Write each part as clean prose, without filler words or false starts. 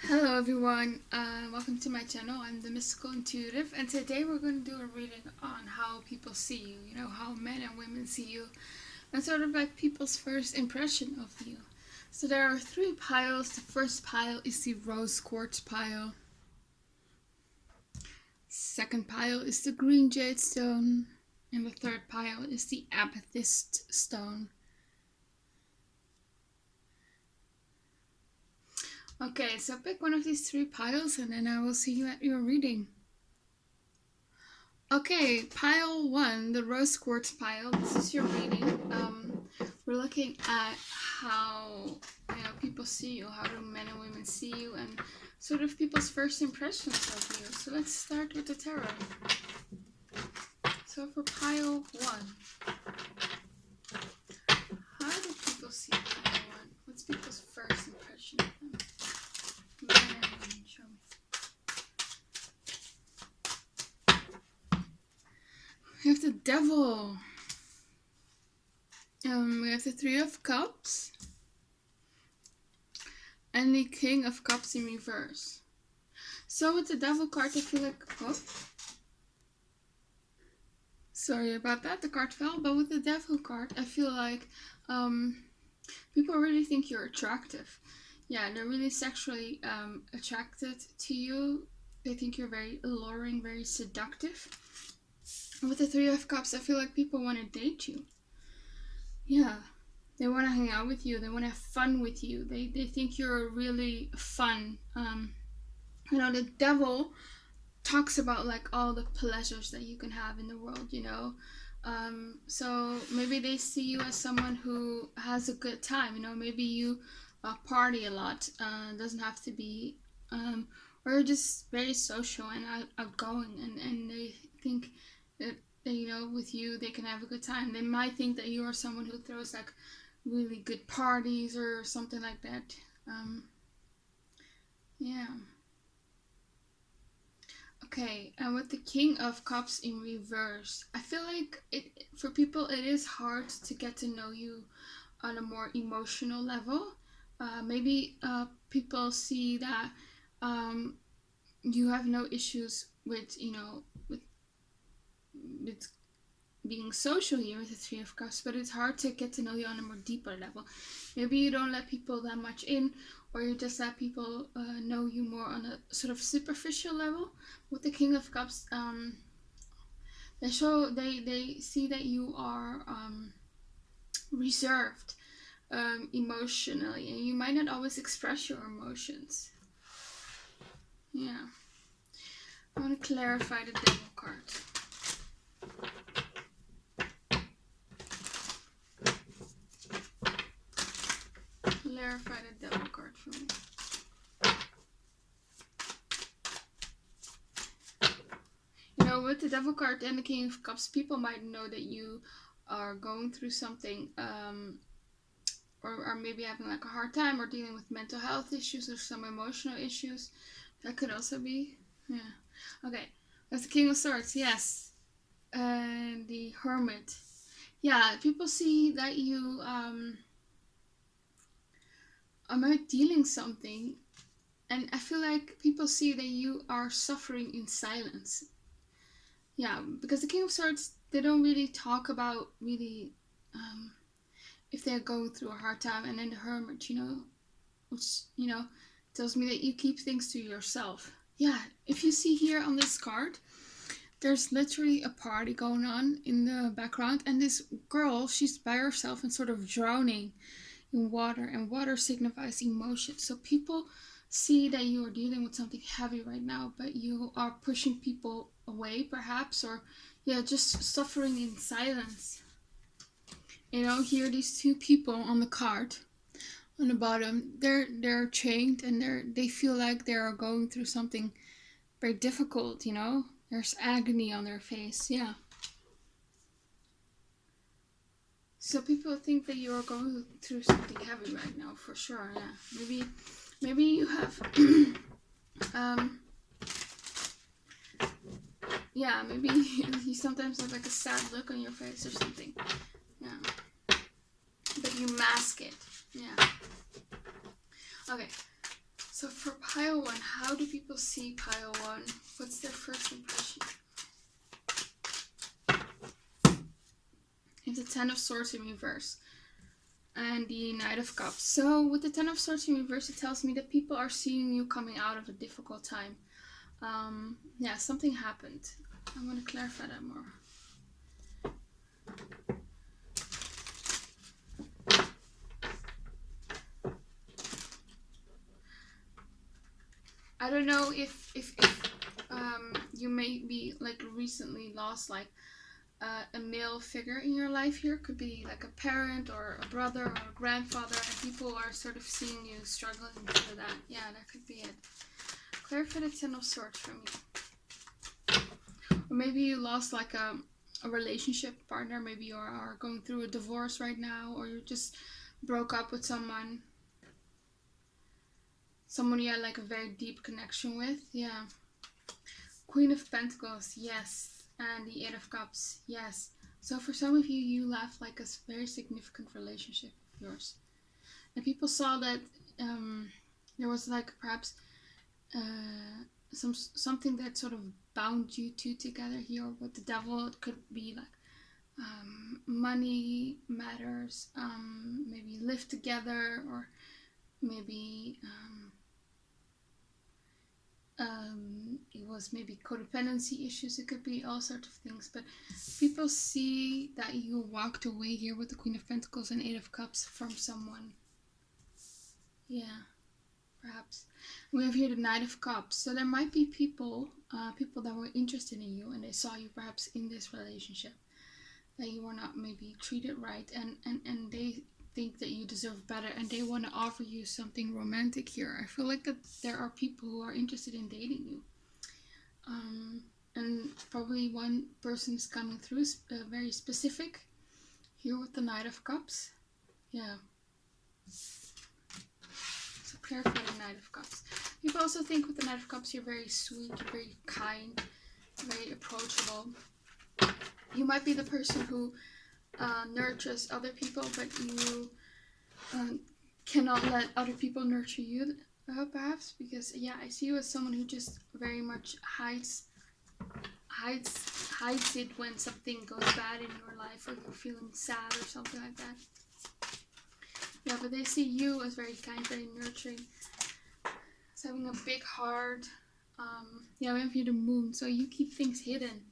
Hello everyone, welcome to my channel. I'm the Mystical Intuitive, and today we're going to do a reading on how people see you, how men and women see you, and sort of like people's first impression of you. So there are three piles. The first pile is the rose quartz pile. Second pile is the green jade stone, and the third pile is the amethyst stone. Okay, so pick one of these three piles and then I will see you at your reading. Okay, pile 1, the rose quartz pile. This is your reading. We're looking at how people see you, how do men and women see you, and sort of people's first impressions of you. So let's start with the tarot. So for pile 1, how do people see pile 1? What's people's first impression of them? Men and women, show me. We have the Devil. We have the Three of Cups. And the King of Cups in reverse. So with the Devil card, I feel like... Oh. Sorry about that, the card fell. But with the Devil card, I feel like people really think you're attractive. Yeah, they're really sexually attracted to you. They think you're very alluring, very seductive. With the Three of Cups, I feel like people want to date you. Yeah, they want to hang out with you. They want to have fun with you. They think you're really fun. The Devil talks about like all the pleasures that you can have in the world, So maybe they see you as someone who has a good time. Maybe you party a lot. Doesn't have to be, or you're just very social and outgoing, and they think that with you they can have a good time. They might think that you are someone who throws like really good parties or something like that. Yeah. Okay, and with the King of Cups in reverse, I feel like for people it is hard to get to know you on a more emotional level. Maybe people see that you have no issues with with being social here with the Three of Cups, but it's hard to get to know you on a more deeper level. Maybe you don't let people that much in, or you just let people know you more on a sort of superficial level. With the King of Cups, they see that you are reserved emotionally, and you might not always express your emotions. Yeah, I want to clarify the Devil card. Clarify the Devil card for me. With the Devil card and the King of Cups, people might know that you are going through something, or maybe having like a hard time, or dealing with mental health issues or some emotional issues. That could also be. Yeah. Okay. That's the King of Swords. Yes. And the Hermit. Yeah. People see that you are dealing something, and I feel like people see that you are suffering in silence. Yeah, because the King of Swords, they don't really talk about really if they're going through a hard time, and then the Hermit, which tells me that you keep things to yourself. Yeah, if you see here on this card, there's literally a party going on in the background, and this girl, she's by herself and sort of drowning in water, and water signifies emotion. So people see that you are dealing with something heavy right now, but you are pushing people away perhaps, or just suffering in silence. Here these two people on the card on the bottom, they're chained, and they feel like they're going through something very difficult. There's agony on their face. Yeah, so people think that you are going through something heavy right now, for sure. Yeah, maybe you have maybe you sometimes have like a sad look on your face or something. Yeah, but you mask it. Yeah. Okay, So for pile 1, how do people see pile 1? What's their first impression? It's the Ten of Swords in reverse and the Knight of Cups. So with the Ten of Swords in reverse, it tells me that people are seeing you coming out of a difficult time. Yeah, something happened. I want to clarify that more. I don't know if you may be like recently lost like a male figure in your life here. Could be like a parent or a brother or a grandfather, and people are sort of seeing you struggling through that. Yeah, that could be it. Clarify the Ten of Swords for me. Or maybe you lost like a relationship partner. Maybe you are going through a divorce right now, or you just broke up with someone you had like a very deep connection with. Yeah. Queen of Pentacles, yes. And the Eight of Cups, yes. So for some of you, you left like a very significant relationship of yours. And people saw that there was like perhaps something that sort of bound you two together here. With the devil, it could be like money matters, maybe live together, or maybe it was maybe codependency issues. It could be all sorts of things, but people see that you walked away here with the Queen of Pentacles and Eight of Cups from someone. Yeah, perhaps. We have here the Knight of Cups. So there might be people that were interested in you, and they saw you perhaps in this relationship, that you were not maybe treated right, and they think that you deserve better, and they want to offer you something romantic here. I feel like that there are people who are interested in dating you, and probably one person is coming through very specific here with the Knight of Cups. Yeah, so clarify the Knight of Cups. People also think with the Knight of Cups you're very sweet, you're very kind, very approachable. You might be the person who nurtures other people, but you cannot let other people nurture you, perhaps, because yeah, I see you as someone who just very much hides it when something goes bad in your life, or you're feeling sad or something like that. Yeah, but they see you as very kind, very nurturing, as having a big heart. Yeah, we have here the Moon, so you keep things hidden.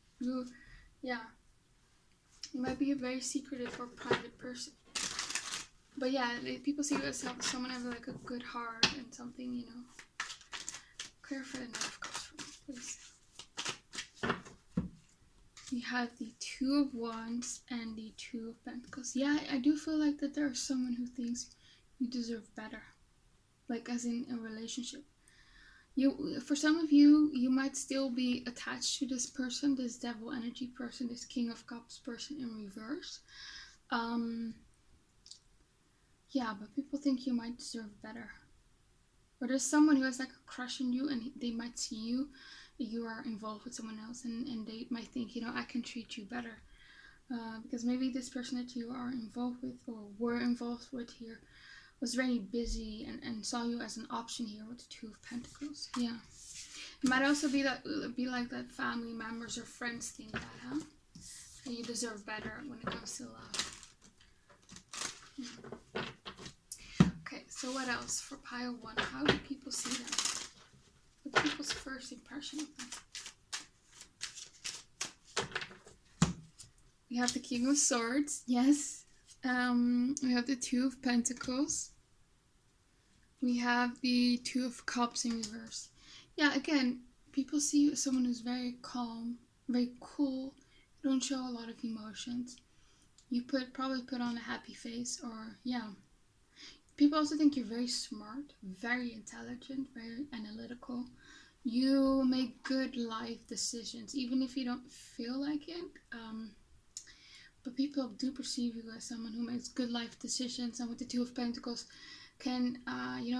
You might be a very secretive or private person. But yeah, people see you as someone having like a good heart and something, you know. Clarify the Knight of Cups for me, please. We have the Two of Wands and the Two of Pentacles. Yeah, I do feel like that there's someone who thinks you deserve better. Like as in a relationship. For some of you, you might still be attached to this person, this devil energy person, this King of Cups person in reverse. Yeah, but people think you might deserve better. Or there's someone who has like a crush on you, and they might see you are involved with someone else, and they might think, you know, I can treat you better. Because maybe this person that you are involved with or were involved with here was very busy and saw you as an option here with the Two of Pentacles. Yeah. It might also be like that family members or friends think that, huh? And you deserve better when it comes to love. Yeah. Okay, so what else for pile 1? How do people see them? What's people's first impression of them? We have the King of Swords, yes. We have the Two of Pentacles. We have the Two of Cups in reverse. Yeah, again, people see you as someone who's very calm, very cool. You don't show a lot of emotions. You probably put on a happy face, or yeah. People also think you're very smart, very intelligent, very analytical. You make good life decisions, even if you don't feel like it. But people do perceive you as someone who makes good life decisions, and with the Two of Pentacles can,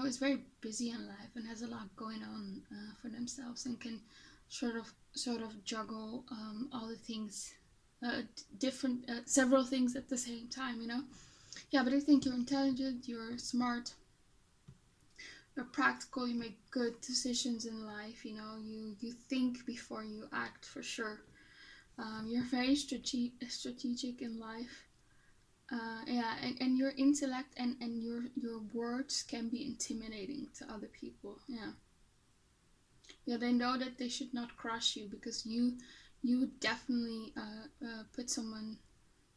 is very busy in life and has a lot going on for themselves, and can sort of juggle all the things, several things at the same time, you know. Yeah, but I think you're intelligent, you're smart, you're practical, you make good decisions in life, you know, you think before you act, for sure. You're very strategic in life. Yeah, and your intellect and your words can be intimidating to other people. Yeah. Yeah, they know that they should not crush you, because you would definitely put someone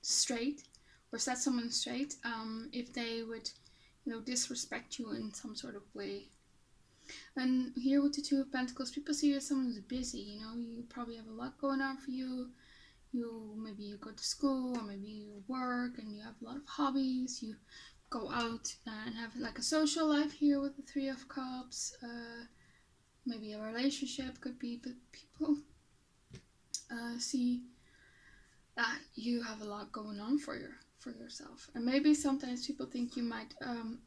straight, or set someone straight, if they would, you know, disrespect you in some sort of way. And here with the Two of Pentacles, people see you as someone who's busy. You know, you probably have a lot going on for you. Maybe you go to school, or maybe you work and you have a lot of hobbies. You go out and have like a social life here with the Three of Cups. Maybe a relationship could be, but people see that you have a lot going on for yourself. And maybe sometimes people think you might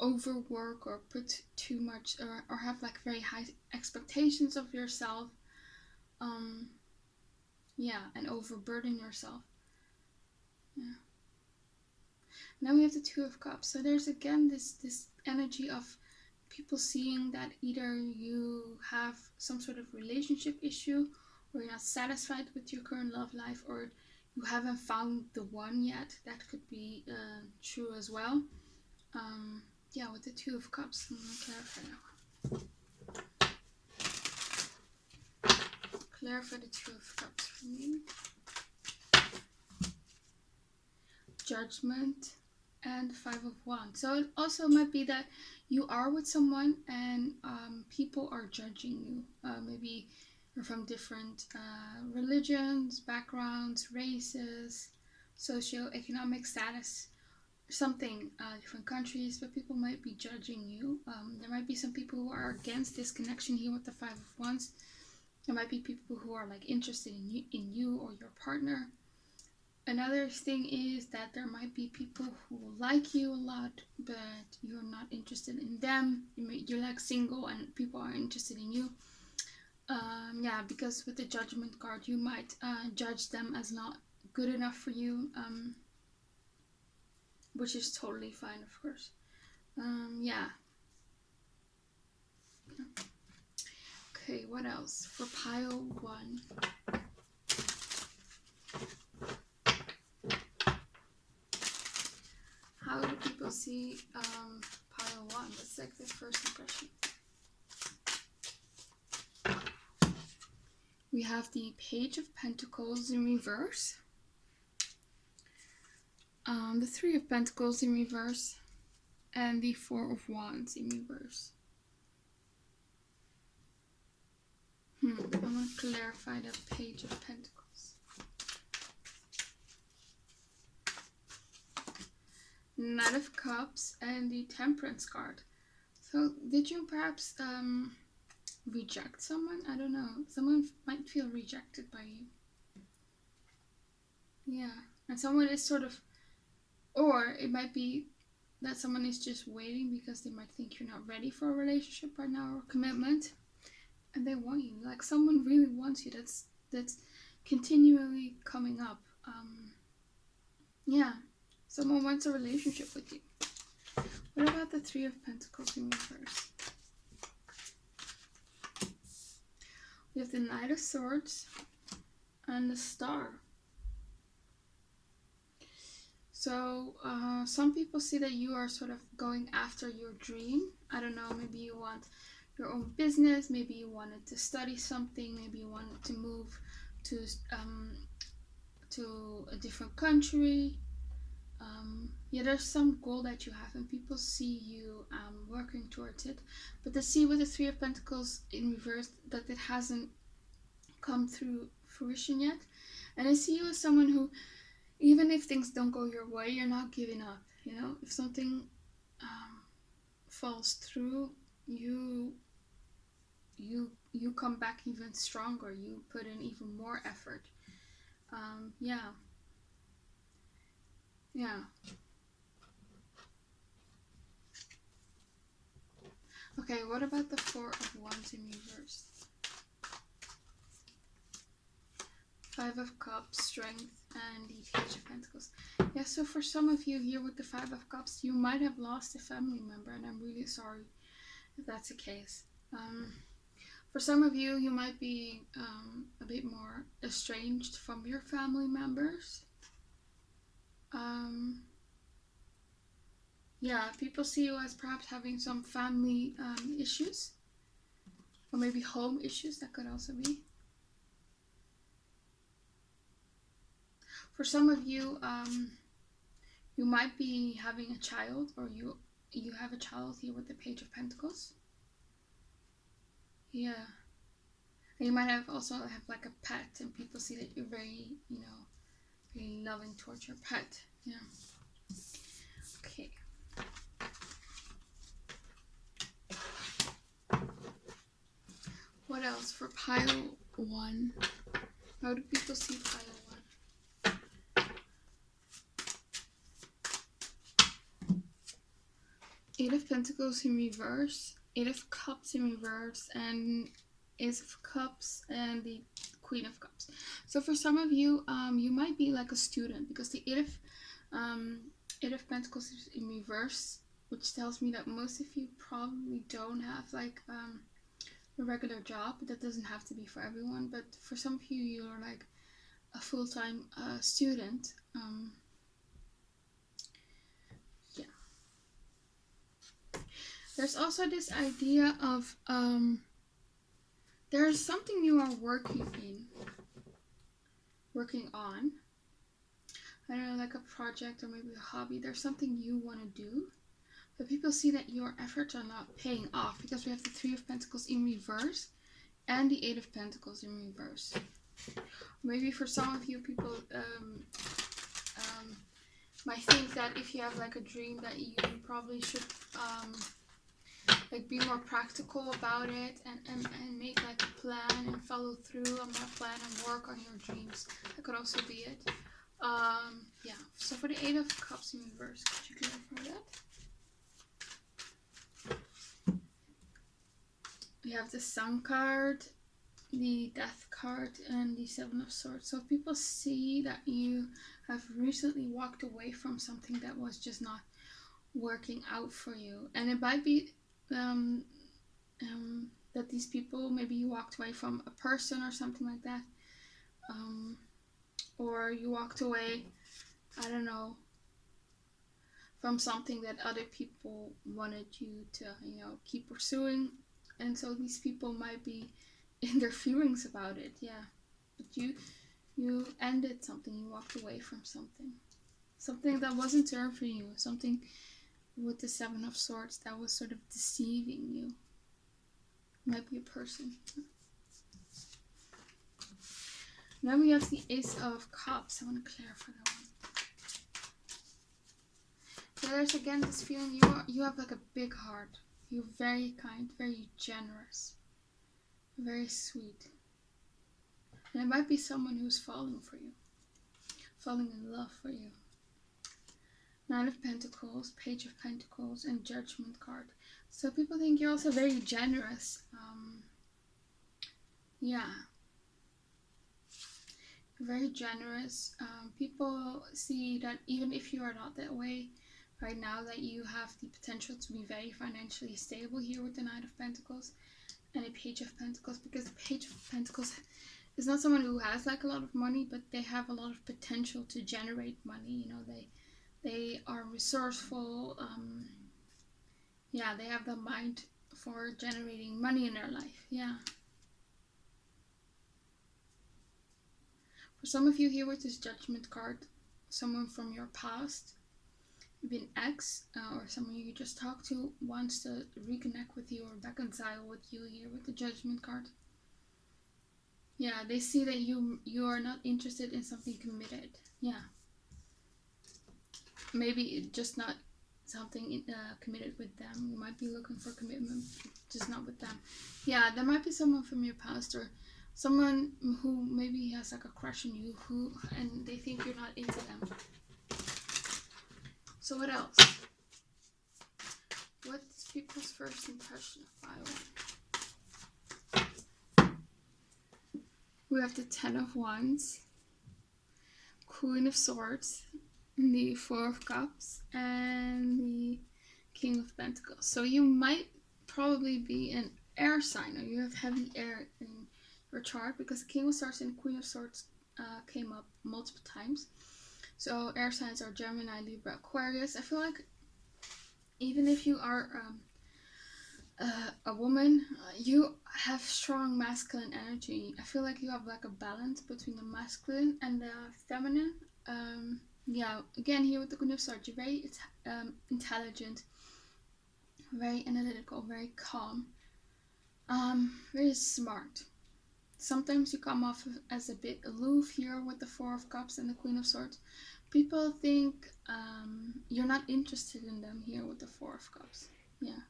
overwork, or put too much, or have like very high expectations of yourself. Yeah, and overburden yourself. Yeah. Now we have the Two of Cups. So there's again this energy of people seeing that either you have some sort of relationship issue, or you're not satisfied with your current love life, or you haven't found the one yet. That could be true as well. Yeah, with the Two of Cups, I'm gonna clarify that one. Clarify the Two of Cups for me. Judgment and Five of Wands. So it also might be that you are with someone and people are judging you. Maybe you're from different religions, backgrounds, races, socioeconomic status, something, different countries, but people might be judging you. There might be some people who are against this connection here with the Five of Wands. There might be people who are like interested in you or your partner. Another thing is that there might be people who like you a lot, but you're not interested in them. You're like single and people are interested in you. Yeah, because with the Judgment card, you might judge them as not good enough for you, which is totally fine, of course. Yeah. Okay, what else? For pile 1. How do people see pile 1? That's like the first impression. We have the Page of Pentacles in reverse. The Three of Pentacles in reverse. And the Four of Wands in reverse. I want to clarify the Page of Pentacles. Knight of Cups and the Temperance card. So did you perhaps reject someone? I don't know. Someone might feel rejected by you. Yeah. And someone is sort of, or it might be that someone is just waiting because they might think you're not ready for a relationship right now or commitment. And they want you. Like someone really wants you. That's continually coming up. Yeah. Someone wants a relationship with you. What about the Three of Pentacles in reverse? We have the Knight of Swords and the Star. So some people see that you are sort of going after your dream. I don't know, maybe you want your own business, maybe you wanted to study something, maybe you wanted to move to a different country. Yeah, there's some goal that you have and people see you working towards it. But they see with the Three of Pentacles in reverse that it hasn't come through fruition yet. And I see you as someone who, even if things don't go your way, you're not giving up. You know, if something falls through, you come back even stronger. You put in even more effort. Yeah. Okay, what about the Four of Wands in reverse? Five of Cups, Strength, and the Page of Pentacles. Yeah, so for some of you here with the Five of Cups, you might have lost a family member, and I'm really sorry. if that's the case. For some of you, you might be a bit more estranged from your family members. Yeah, people see you as perhaps having some family issues, or maybe home issues. That could also be. For some of you, you might be having a child, or you have a child here with the Page of Pentacles. Yeah. And you might have also have like a pet, and people see that you're very, very loving towards your pet. Yeah. Okay. What else for pile 1? How do people see pile 1? 8 of Pentacles in reverse, 8 of Cups in reverse, and Ace of Cups, and the Queen of Cups. So for some of you, you might be like a student, because the 8 of Pentacles is in reverse, which tells me that most of you probably don't have like a regular job. That doesn't have to be for everyone, but for some of you, you're like a full-time student. Yeah. There's also this idea of there's something you are working on. I don't know, like a project or maybe a hobby. There's something you want to do, but people see that your efforts are not paying off, because we have the 3 of Pentacles in reverse and the 8 of Pentacles in reverse. Maybe for some of you, people might think that if you have like a dream, that you probably should like be more practical about it, and make like a plan and follow through on that plan and work on your dreams. That could also be it. Yeah. So for the 8 of Cups in reverse, could you clarify that? We have the Sun card, the Death card, and the 7 of Swords. So people see that you have recently walked away from something that was just not working out for you, and it might be that these people, maybe you walked away from a person or something like that, or you walked away, I don't know, from something that other people wanted you to, keep pursuing, and so these people might be in their feelings about it. Yeah, but you ended something, you walked away from something that wasn't there for you, something with the 7 of Swords that was sort of deceiving you. Might be a person. Then we have the Ace of Cups. I want to clarify that one. So there's again this feeling you have like a big heart. You're very kind, very generous, very sweet. And it might be someone who's falling for you, falling in love for you. 9 of Pentacles, Page of Pentacles, and Judgment card. So people think you're also very generous. Yeah. You're very generous. People see that even if you are not that way right now, that you have the potential to be very financially stable here with the 9 of Pentacles and a Page of Pentacles, because the Page of Pentacles is not someone who has like a lot of money, but they have a lot of potential to generate money. They are resourceful. Yeah, they have the mind for generating money in their life. Yeah. For some of you here with this Judgment card, someone from your past, maybe an ex, or someone you just talked to, wants to reconnect with you or reconcile with you here with the Judgment card. Yeah, they see that you are not interested in something committed. Yeah. Maybe just not something committed with them. You might be looking for commitment, just not with them. Yeah, there might be someone from your past, or someone who maybe has like a crush on you, and they think you're not into them. So what else? What's people's first impression of file 1? We have the 10 of Wands, Queen of Swords, the 4 of Cups, and the King of Pentacles. So you might probably be an air sign, or you have heavy air in your chart, because the King of Swords and Queen of Swords came up multiple times. So air signs are Gemini, Libra, Aquarius. I feel like even if you are a woman, you have strong masculine energy. I feel like you have like a balance between the masculine and the feminine. Yeah, again here with the Queen of Swords, you're very intelligent, very analytical, very calm, very smart. Sometimes you come off as a bit aloof here with the Four of Cups and the Queen of Swords. People think you're not interested in them here with the Four of Cups. Yeah.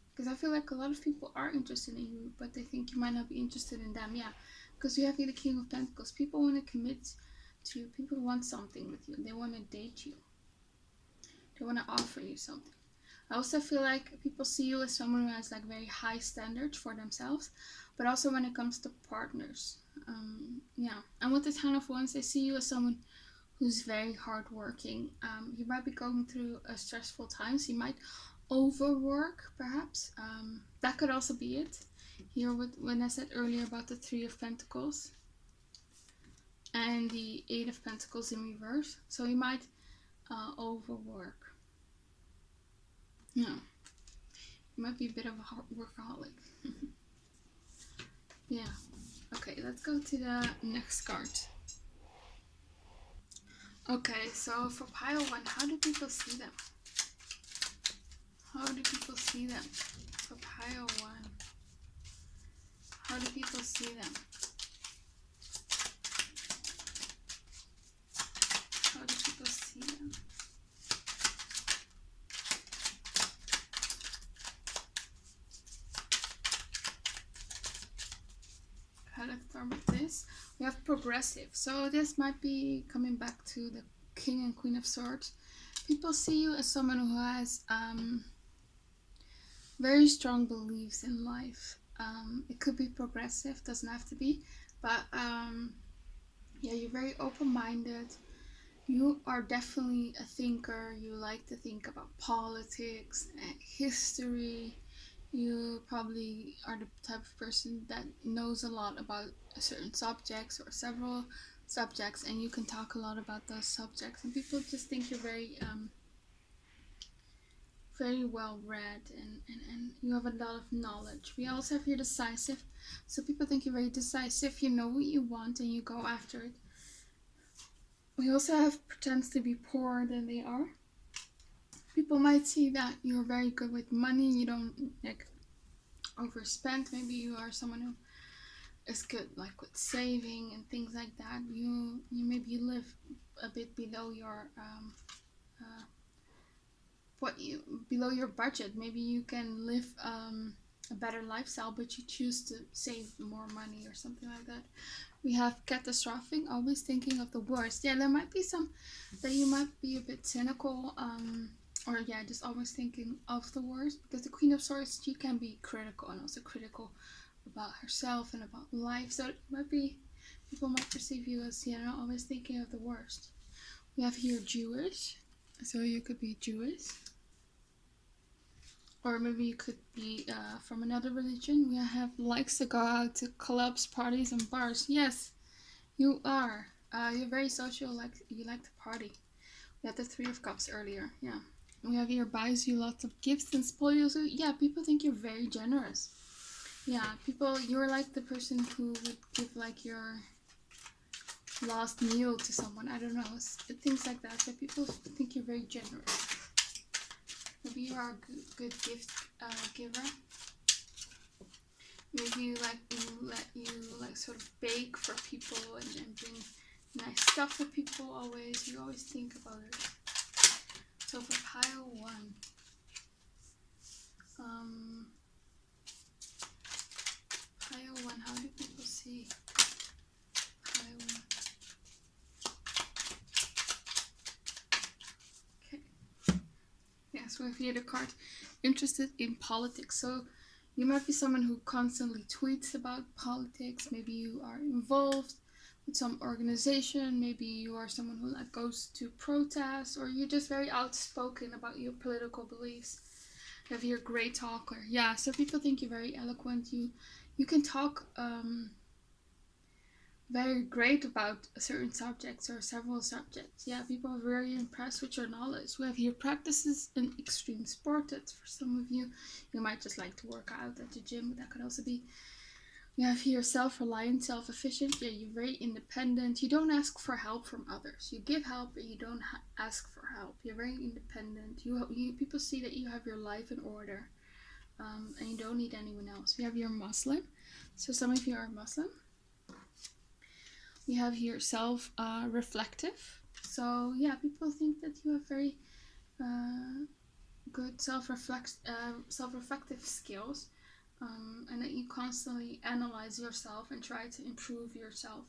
Because I feel like a lot of people are interested in you, but they think you might not be interested in them. Yeah. Because you have here the King of Pentacles. People want to commit to you. People want something with you. They want to date you. They want to offer you something. I also feel like people see you as someone who has like very high standards for themselves, but also when it comes to partners. Yeah. And with the Ten of Wands, they see you as someone who's very hardworking. You might be going through a stressful time, so you might overwork, perhaps. That could also be it. Here, when I said earlier about the Three of Pentacles and the Eight of Pentacles in reverse, so you might overwork. Yeah, you might be a bit of a workaholic. Yeah. Okay, let's go to the next card. Okay, so for pile 1, how do people see them? How do people see them? For pile 1, how do people see them? How do people see them? Okay, let's start with this. We have progressive. So this might be coming back to the King and Queen of Swords. People see you as someone who has very strong beliefs in life. It could be progressive, doesn't have to be, but yeah, you're very open-minded. You are definitely a thinker. You like to think about politics and history. You probably are the type of person that knows a lot about certain subjects or several subjects, and you can talk a lot about those subjects, and people just think you're very well read, and you have a lot of knowledge. We also have here decisive, so people think you're very decisive. You know what you want and you go after it. We also have pretends to be poorer than they are. People might see that you're very good with money. You don't like overspend. Maybe you are someone who is good like with saving and things like that. You maybe live a bit below your below your budget. Maybe you can live a better lifestyle, but you choose to save more money or something like that. We have catastrophic, always thinking of the worst. Yeah, there might be some that you might be a bit cynical, or yeah, just always thinking of the worst, because the Queen of Swords, she can be critical, and also critical about herself and about life. So it might be, people might perceive you as, you know, always thinking of the worst. We have here Jewish, so you could be Jewish. Or maybe you could be from another religion. We have likes to go out to clubs, parties, and bars. Yes, you are. You're very social. You like to party. We had the Three of Cups earlier. Yeah. We have here buys you lots of gifts and spoils. So yeah, people think you're very generous. Yeah, you're like the person who would give like your last meal to someone. I don't know, things like that. So people think you're very generous. Maybe you are a good gift giver. Maybe you like sort of bake for people and bring nice stuff for people always. You always think about it. So for pile 1, pile 1, how do people see pile 1? Okay. Yeah, so we have here the card interested in politics. So you might be someone who constantly tweets about politics. Maybe you are involved with some organization. Maybe you are someone who like goes to protests, or you're just very outspoken about your political beliefs. You have your great talker. Yeah, so people think you're very eloquent. You can talk very great about certain subjects or several subjects. Yeah, people are very impressed with your knowledge. We have here practices in extreme sport. That's for some of you. You might just like to work out at the gym, but that could also be. We have here self-reliant, self-efficient. Yeah, you're very independent. You don't ask for help from others. You give help, but you don't ask for help. You're very independent. You people see that you have your life in order, and you don't need anyone else. We have your Muslim. So some of you are Muslim. We have here self-reflective. So yeah, people think that you have very good self-reflective skills, and that you constantly analyze yourself and try to improve yourself.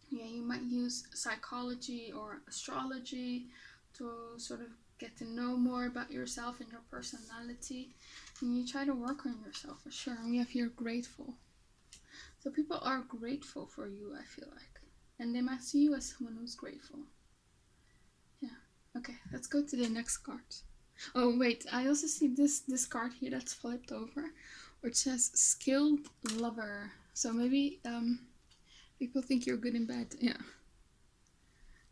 Yeah, you might use psychology or astrology to sort of get to know more about yourself and your personality, and you try to work on yourself for sure. And we have here grateful. So people are grateful for you, I feel like. And they might see you as someone who's grateful. Yeah. Okay, let's go to the next card. Oh, wait, I also see this card here that's flipped over, which says skilled lover. So maybe people think you're good in bed. Yeah.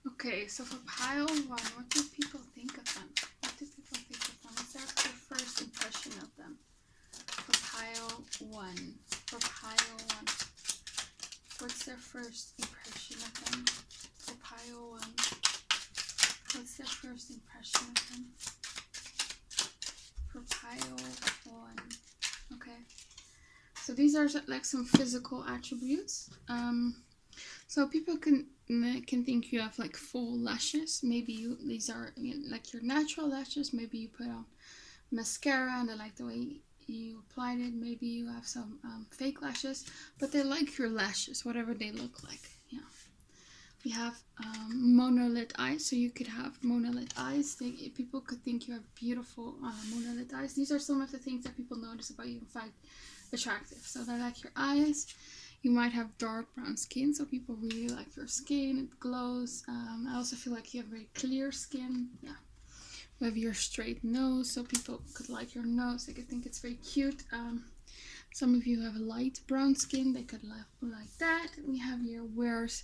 Okay, so for pile 1, what do people think of them? What do people think of them? What's their first impression of them? For pile 1. For pile 1. What's their first impression of them? For pile 1. What's their first impression of them? For pile 1. Okay. So these are like some physical attributes. So people can think you have like full lashes. Maybe these are like your natural lashes. Maybe you put on mascara and they like the way you applied it. Maybe you have some fake lashes, but they like your lashes, whatever they look like. Yeah. We have monolith eyes, so you could have monolith eyes. People could think you have beautiful monolith eyes. These are some of the things that people notice about you and find attractive. So they like your eyes. You might have dark brown skin, so people really like your skin. It glows. I also feel like you have very clear skin. Yeah. We have your straight nose, so people could like your nose. They could think it's very cute. Some of you have light brown skin. They could like that. We have your wears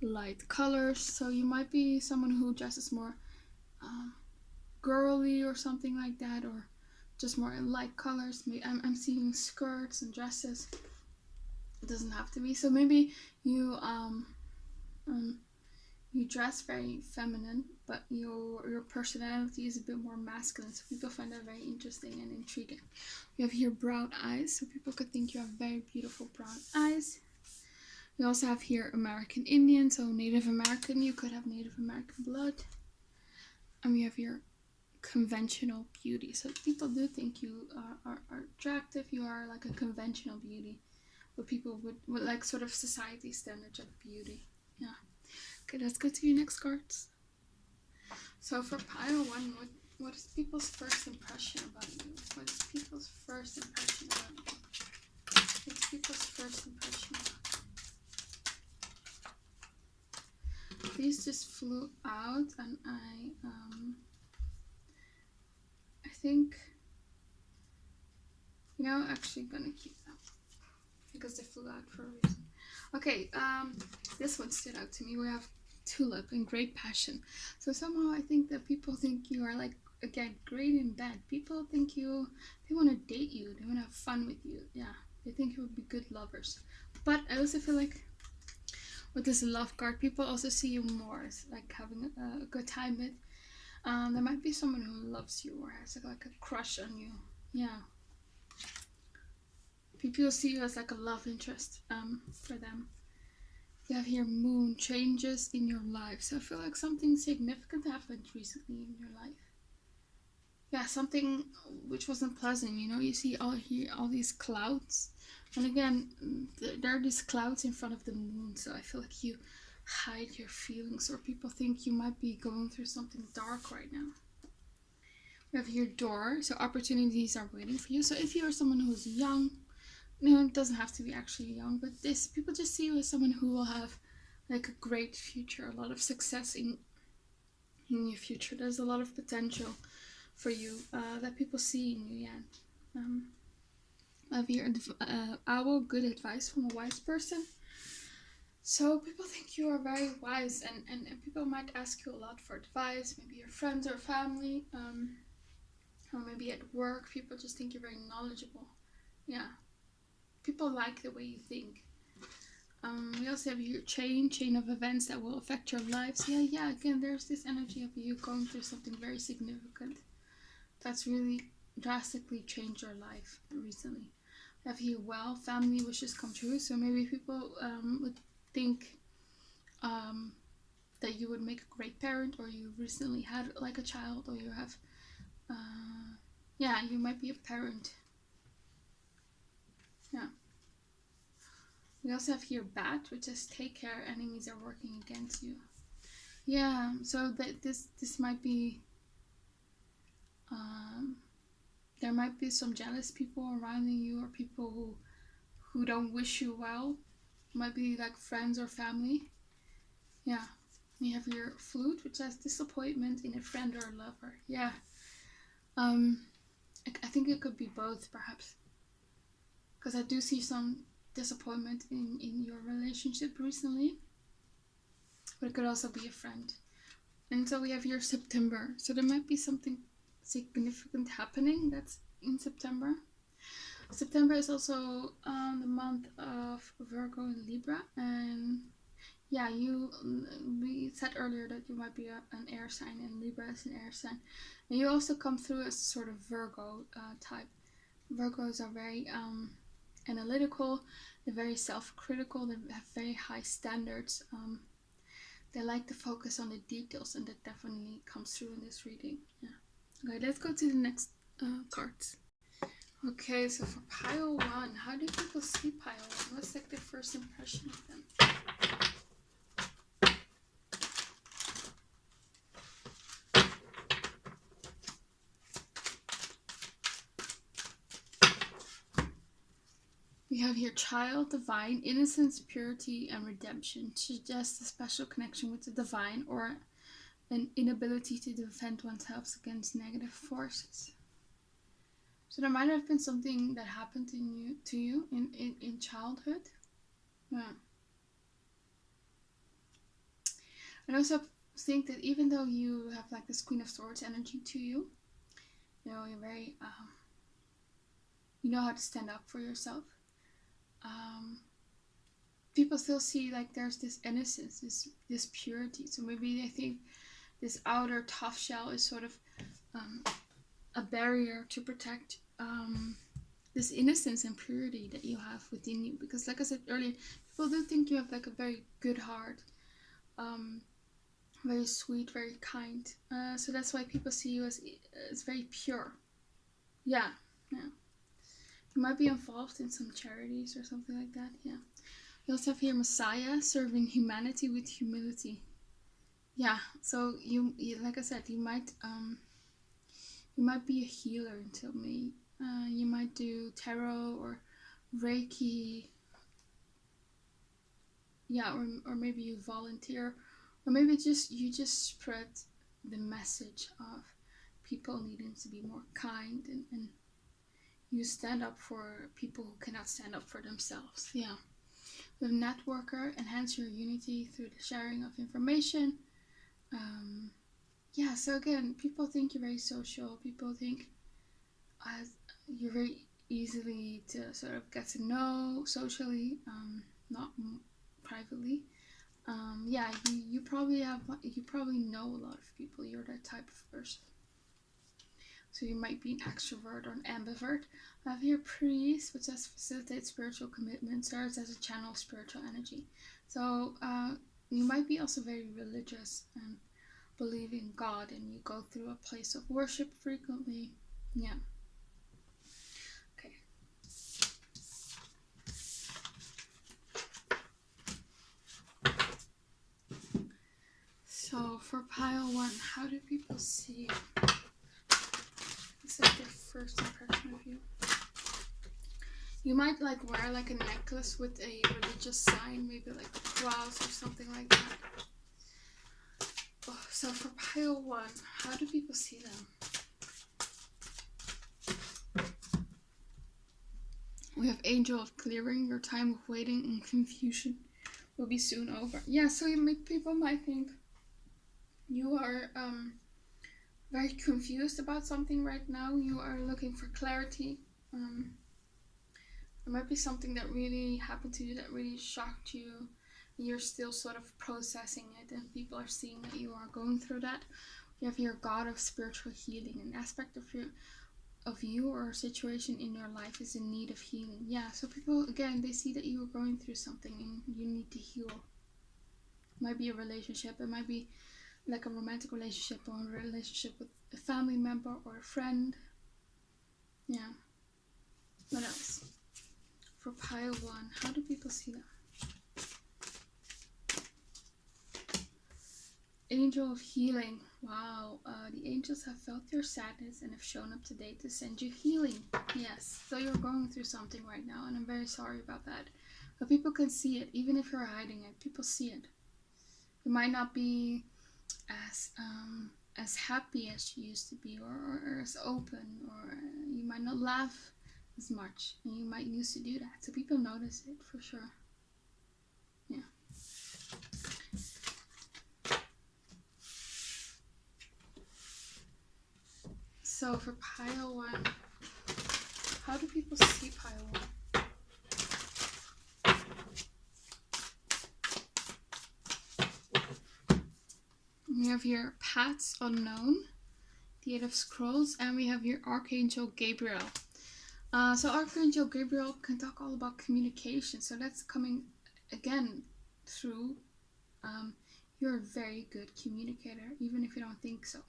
light colors, so you might be someone who dresses more girly or something like that, or just more in light colors. Maybe I'm seeing skirts and dresses. It doesn't have to be. So maybe you you dress very feminine, but your personality is a bit more masculine, so people find that very interesting and intriguing. You have here brown eyes, so people could think you have very beautiful brown eyes. We also have here American Indian, so Native American. You could have Native American blood. And we have here conventional beauty. So people do think you are attractive. You are like a conventional beauty. What people would like sort of society standards of beauty. Yeah. Okay, let's go to your next cards. So for pile 1, what is people's first impression about you? What is people's first impression about you? What's people's first impression about you? These just flew out, and I think, actually gonna keep them because they flew out for a reason. Okay, this one stood out to me. We have tulip and great passion. So somehow I think that people think you are like, again, great in bed. People think they want to date you. They want to have fun with you. Yeah, they think you would be good lovers. But I also feel like with this love card, people also see you more as like having a good time with. There might be someone who loves you or has like a crush on you. Yeah. People see you as like a love interest for them. You have here moon changes in your life. So I feel like something significant happened recently in your life. Yeah, something which wasn't pleasant. You see all these clouds. And again, there are these clouds in front of the moon. So I feel like you hide your feelings, or people think you might be going through something dark right now. We have your door. So opportunities are waiting for you. So if you are someone who's young, it doesn't have to be actually young, but people just see you as someone who will have like a great future, a lot of success in your future. There's a lot of potential for you, that people see in you. Yeah. I have here owl, good advice from a wise person. So people think you are very wise, and people might ask you a lot for advice, maybe your friends or family, or maybe at work, people just think you're very knowledgeable. Yeah. People like the way you think. We also have here chain of events that will affect your lives. Yeah, again, there's this energy of you going through something very significant that's really drastically changed your life recently. We have here, well, family wishes come true. So maybe people would think that you would make a great parent, or you recently had like a child, or you have, you might be a parent. Yeah. We also have here bat, which says take care, enemies are working against you. Yeah, so that this might be, there might be some jealous people around you, or people who don't wish you well. Might be like friends or family. Yeah. You have your flute, which says disappointment in a friend or a lover. Yeah. I think it could be both, perhaps, because I do see some disappointment in your relationship recently, but it could also be a friend. And so we have your September, so there might be something significant happening that's in September. September is also the month of Virgo and Libra, and yeah, we said earlier that you might be an air sign, and Libra is an air sign, and you also come through as sort of Virgo type. Virgos are very analytical, they're very self-critical, they have very high standards. They like to focus on the details, and that definitely comes through in this reading. Yeah. Okay, let's go to the next cards. Okay, so for pile 1, how do people see pile 1? What's like the first impression of them? We have here child, divine, innocence, purity, and redemption. Suggests a special connection with the divine, or an inability to defend oneself against negative forces. So there might have been something that happened to you in childhood. Yeah. And also think that even though you have like this Queen of Swords energy to you, you're very, you know how to stand up for yourself. People still see like there's this innocence, this purity. So maybe they think this outer tough shell is sort of a barrier to protect this innocence and purity that you have within you. Because like I said earlier, people do think you have like a very good heart, very sweet, very kind. So that's why people see you as very pure. Yeah. You might be involved in some charities or something like that. Yeah. You also have here Messiah, serving humanity with humility. Yeah. So you like I said, you might be a healer until May. You might do tarot or Reiki. Yeah, or maybe you volunteer, or maybe you just spread the message of people needing to be more kind, and you stand up for people who cannot stand up for themselves. Yeah. The networker, enhance your unity through the sharing of information. Yeah, so again, people think you're very social. People think you're very easily to sort of get to know socially, not privately. Yeah, you probably know a lot of people. You're that type of person. So you might be an extrovert or an ambivert. I have here priest, which says facilitate spiritual commitment, serves as a channel of spiritual energy. So you might be also very religious and believe in God, and you go through a place of worship frequently. Yeah. Okay. So for pile 1, how do people see you? This is their first impression of you. You might like wear like a necklace with a religious sign, maybe like a cross or something like that. Oh, so for pile 1, how do people see them? We have Angel of Clearing. Your time of waiting and confusion will be soon over. Yeah, so people might think you are very confused about something right now. You are looking for clarity. It might be something that really happened to you that really shocked you. You're still sort of processing it, and people are seeing that you are going through that. You have your God of spiritual healing, an aspect of you or a situation in your life is in need of healing. Yeah, so people, again, they see that you are going through something and you need to heal. It might be a relationship, it might be like a romantic relationship or a relationship with a family member or a friend. Yeah. What else? For pile 1, how do people see that? Angel of Healing. Wow. The angels have felt your sadness and have shown up today to send you healing. Yes. So you're going through something right now, and I'm very sorry about that. But people can see it, even if you're hiding it. People see it. You might not be as happy as you used to be, or as open, or you might not laugh as much, and you might used to do that. So people notice it for sure. Yeah. So for pile 1, how do people see pile 1? We have here Paths Unknown, the 8 of Scrolls, and we have here Archangel Gabriel. So Archangel Gabriel can talk all about communication. So that's coming again through. You're a very good communicator, even if you don't think so.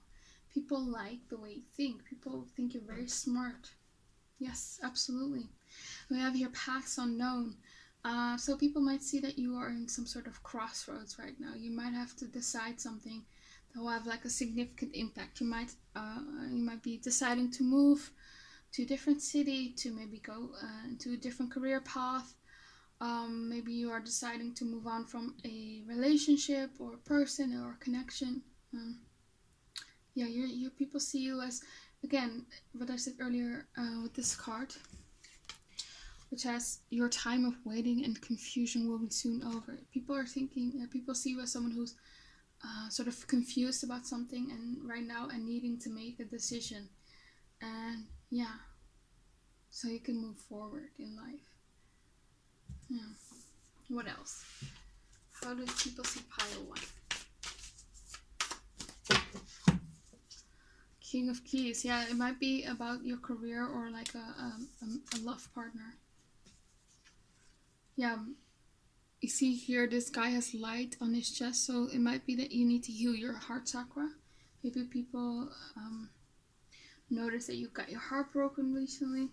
People like the way you think. People think you're very smart. Yes, absolutely. We have here Paths Unknown. So people might see that you are in some sort of crossroads right now. You might have to decide something that will have like a significant impact. You might be deciding to move to a different city, to maybe go into a different career path. Maybe you are deciding to move on from a relationship or a person or a connection. Yeah, your people see you as, again, what I said earlier with this card, which has your time of waiting and confusion will be soon over. People are thinking, people see you as someone who's sort of confused about something and right now and needing to make a decision. And yeah, so you can move forward in life. Yeah. What else? How do people see pile 1? King of Keys. Yeah, it might be about your career or like a love partner. Yeah, you see here this guy has light on his chest, so it might be that you need to heal your heart chakra. Maybe people notice that you got your heart broken recently,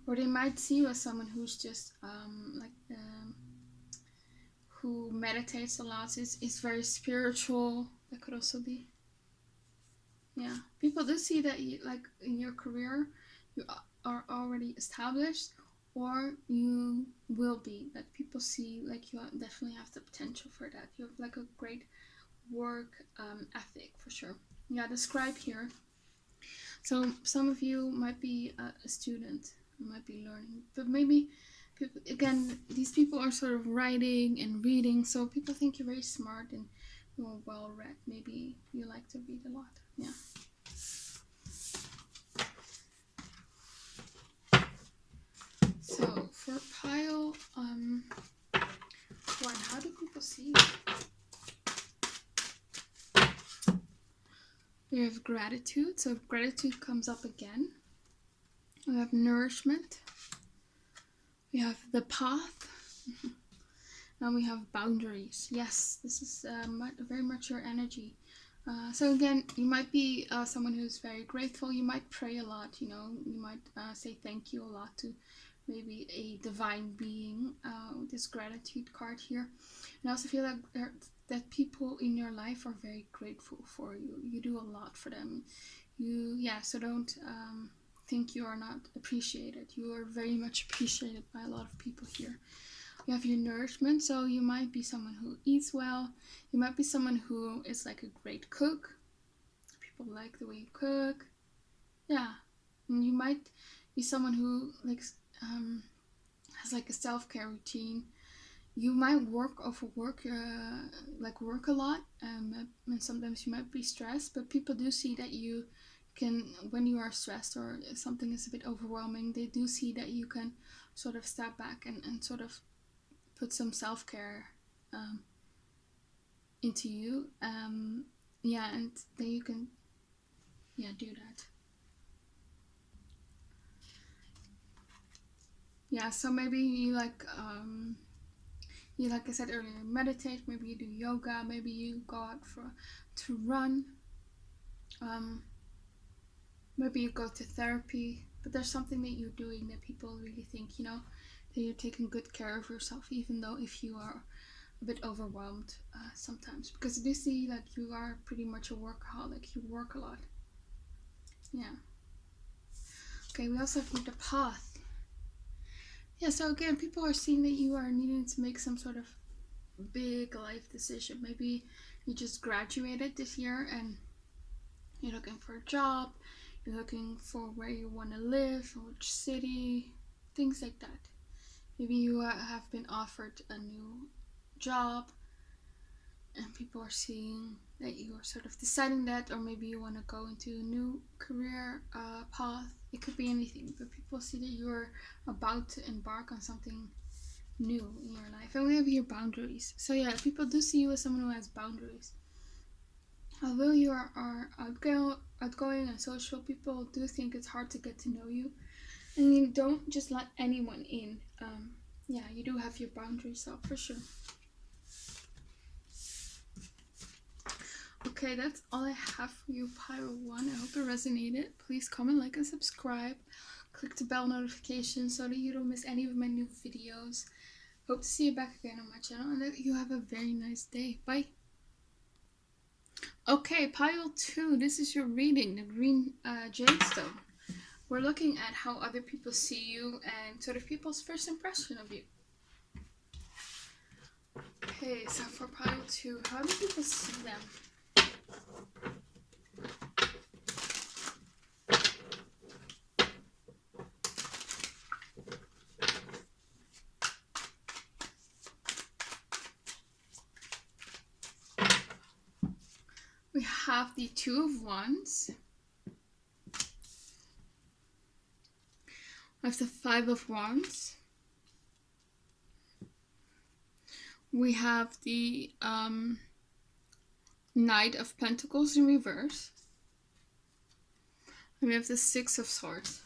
or they might see you as someone who's just who meditates a lot, is very spiritual. That could also be. Yeah, people do see that you, like in your career, you are already established, or you will be. Like people see, like you definitely have the potential for that. You have like a great work ethic for sure. Yeah, the scribe here. So some of you might be a student, might be learning, but maybe people, again, these people are sort of writing and reading, so people think you're very smart and you're well read. Maybe you like to read a lot. Yeah. So for pile 1, how do people see you? We have gratitude, so gratitude comes up again. We have nourishment. We have the path. Now we have boundaries. Yes, this is very much your energy. So again, you might be someone who's very grateful. You might pray a lot, you might say thank you a lot to maybe a divine being with this gratitude card here. And I also feel like that people in your life are very grateful for you. You do a lot for them. So don't think you are not appreciated. You are very much appreciated by a lot of people here. You have your nourishment, so you might be someone who eats well. You might be someone who is like a great cook. People like the way you cook. Yeah. And you might be someone who has like a self-care routine. You might work like work a lot, and sometimes you might be stressed, but people do see that you can, when you are stressed or something is a bit overwhelming, they do see that you can sort of step back and sort of put some self-care into you. Yeah, and then you can do that. Yeah, so maybe you like I said earlier, meditate. Maybe you do yoga. Maybe you go out to run. Maybe you go to therapy. But there's something that you're doing that people really think, that you're taking good care of yourself, even though if you are a bit overwhelmed sometimes. Because I do see that you are pretty much a workaholic. You work a lot. Yeah. Okay, we also have the path. Yeah, so again, people are seeing that you are needing to make some sort of big life decision. Maybe you just graduated this year and you're looking for a job, you're looking for where you want to live, which city, things like that. Maybe you have been offered a new job and people are seeing that you are sort of deciding that, or maybe you want to go into a new career path. It could be anything, but people see that you're about to embark on something new in your life. And we have here boundaries. So yeah, people do see you as someone who has boundaries. Although you are outgoing and social, people do think it's hard to get to know you, and you don't just let anyone in. Yeah, you do have your boundaries up for sure. Okay, that's all I have for you, Pile 1. I hope it resonated. Please comment, like, and subscribe. Click the bell notification so that you don't miss any of my new videos. Hope to see you back again on my channel and that you have a very nice day. Bye. Okay, Pile 2, this is your reading, the green Jade stone. We're looking at how other people see you and sort of people's first impression of you. Okay, so for Pile 2, how do people see them? We have the Two of Wands. We have the Five of Wands. We have the Knight of Pentacles in reverse. And we have the Six of Swords.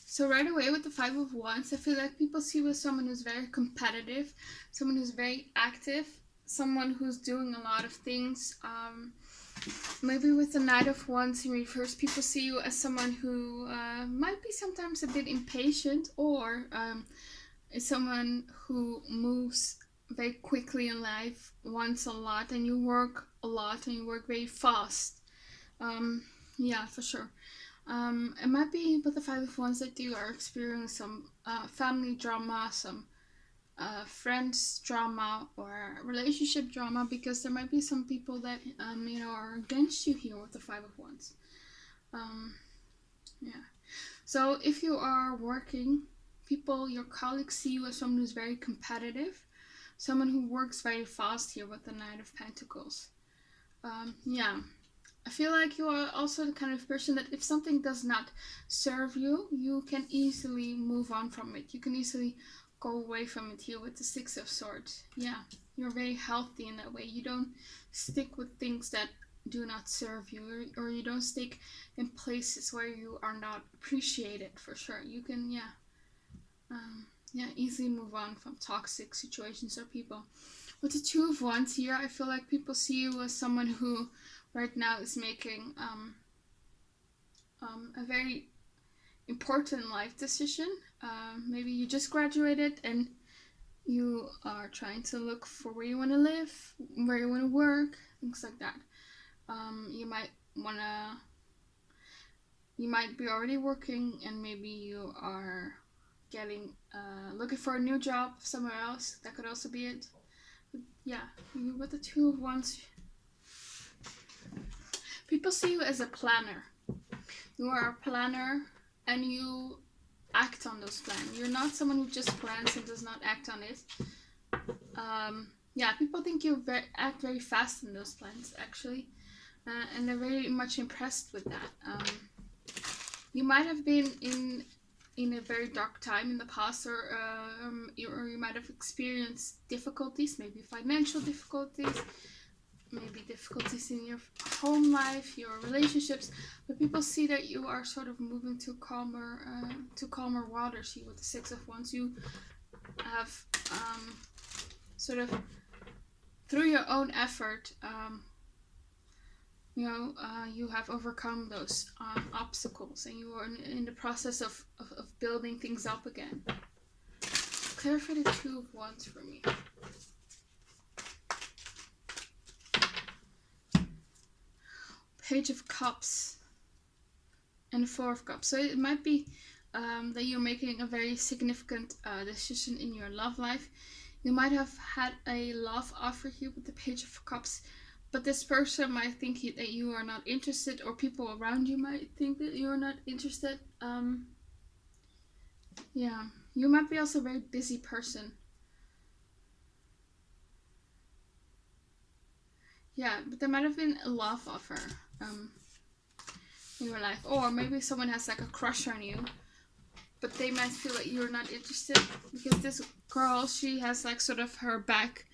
So right away with the Five of Wands, I feel like people see you as someone who's very competitive, someone who's very active, someone who's doing a lot of things. Maybe with the Knight of Wands in reverse, people see you as someone who might be sometimes a bit impatient, or is someone who moves very quickly in life, wants a lot, and you work a lot and you work very fast. Yeah, for sure. It might be with the Five of Wands that you are experiencing some family drama, some friends drama, or relationship drama, because there might be some people that are against you here with the Five of Wands. Yeah. So if you are working, your colleagues see you as someone who's very competitive, someone who works very fast here with the Knight of Pentacles. Yeah. I feel like you are also the kind of person that if something does not serve you, you can easily move on from it. You can easily go away from it here with the Six of Swords. Yeah, you're very healthy in that way. You don't stick with things that do not serve you, or you don't stick in places where you are not appreciated, for sure. You can, easily move on from toxic situations or people. With the Two of Wands here, I feel like people see you as someone who right now is making a very important life decision. Maybe you just graduated and you are trying to look for where you want to live, where you want to work, things like that. You might be already working, and maybe you are looking for a new job somewhere else. That could also be it. But yeah, with the Two of Wands, people see you as a planner. You are a planner, and you act on those plans. You're not someone who just plans and does not act on it. Yeah, people think you act very fast in those plans, actually. And they're very much impressed with that. You might have been in a very dark time in the past, or you might have experienced difficulties, maybe financial difficulties, maybe difficulties in your home life, your relationships, but people see that you are sort of moving to calmer waters here with the Six of Wands. You have sort of, through your own effort, you have overcome those obstacles, and you are in the process of building things up again. Clarify the Two of Wands for me. Page of Cups and the Four of Cups. So it might be that you're making a very significant decision in your love life. You might have had a love offer here with the Page of Cups, but this person might think that you are not interested, or people around you might think that you're not interested. Yeah, you might be also a very busy person. Yeah, but there might have been a love offer in your life, or maybe someone has like a crush on you, but they might feel that you're not interested, because this girl, she has like sort of her back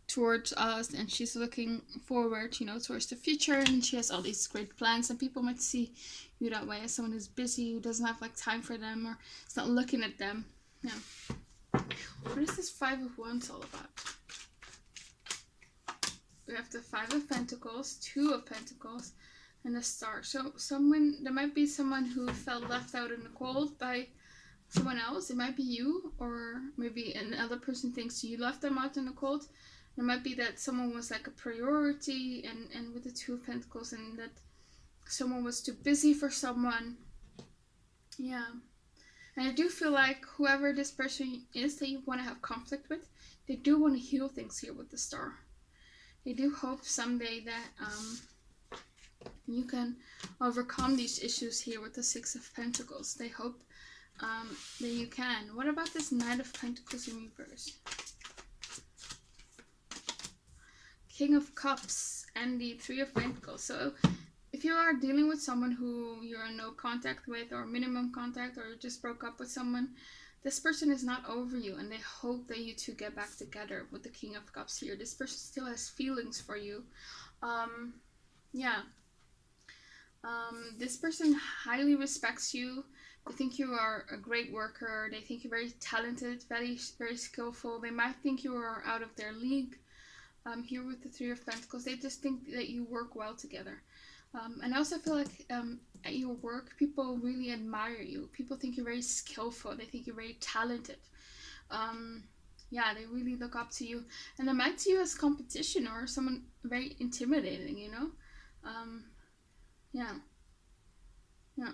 towards us, and she's looking forward, towards the future, and she has all these great plans, and people might see you that way, as someone who's busy, who doesn't have like time for them, or is not looking at them. Yeah. What is this Five of Wands all about? We have the Five of Pentacles, Two of Pentacles, and the Star. So there might be someone who felt left out in the cold by someone else. It might be you, or maybe another person thinks you left them out in the cold. It might be that someone was like a priority, and with the Two of Pentacles, and that someone was too busy for someone. Yeah. And I do feel like whoever this person is that you want to have conflict with, they do want to heal things here with the Star. They do hope someday that you can overcome these issues here with the Six of Pentacles. They hope that you can. What about this Knight of Pentacles in reverse? King of Cups and the Three of Pentacles. So if you are dealing with someone who you're in no contact with, or minimum contact, or you just broke up with someone, this person is not over you, and they hope that you two get back together with the King of Cups here. This person still has feelings for you. Yeah. This person highly respects you. They think you are a great worker. They think you're very talented, very, very skillful. They might think you are out of their league. Here with the Three of Pentacles, they just think that you work well together. And I also feel like at your work, people really admire you. People think you're very skillful. They think you're very talented. Yeah, they really look up to you. And they might see you as competition, or someone very intimidating, Yeah. Yeah.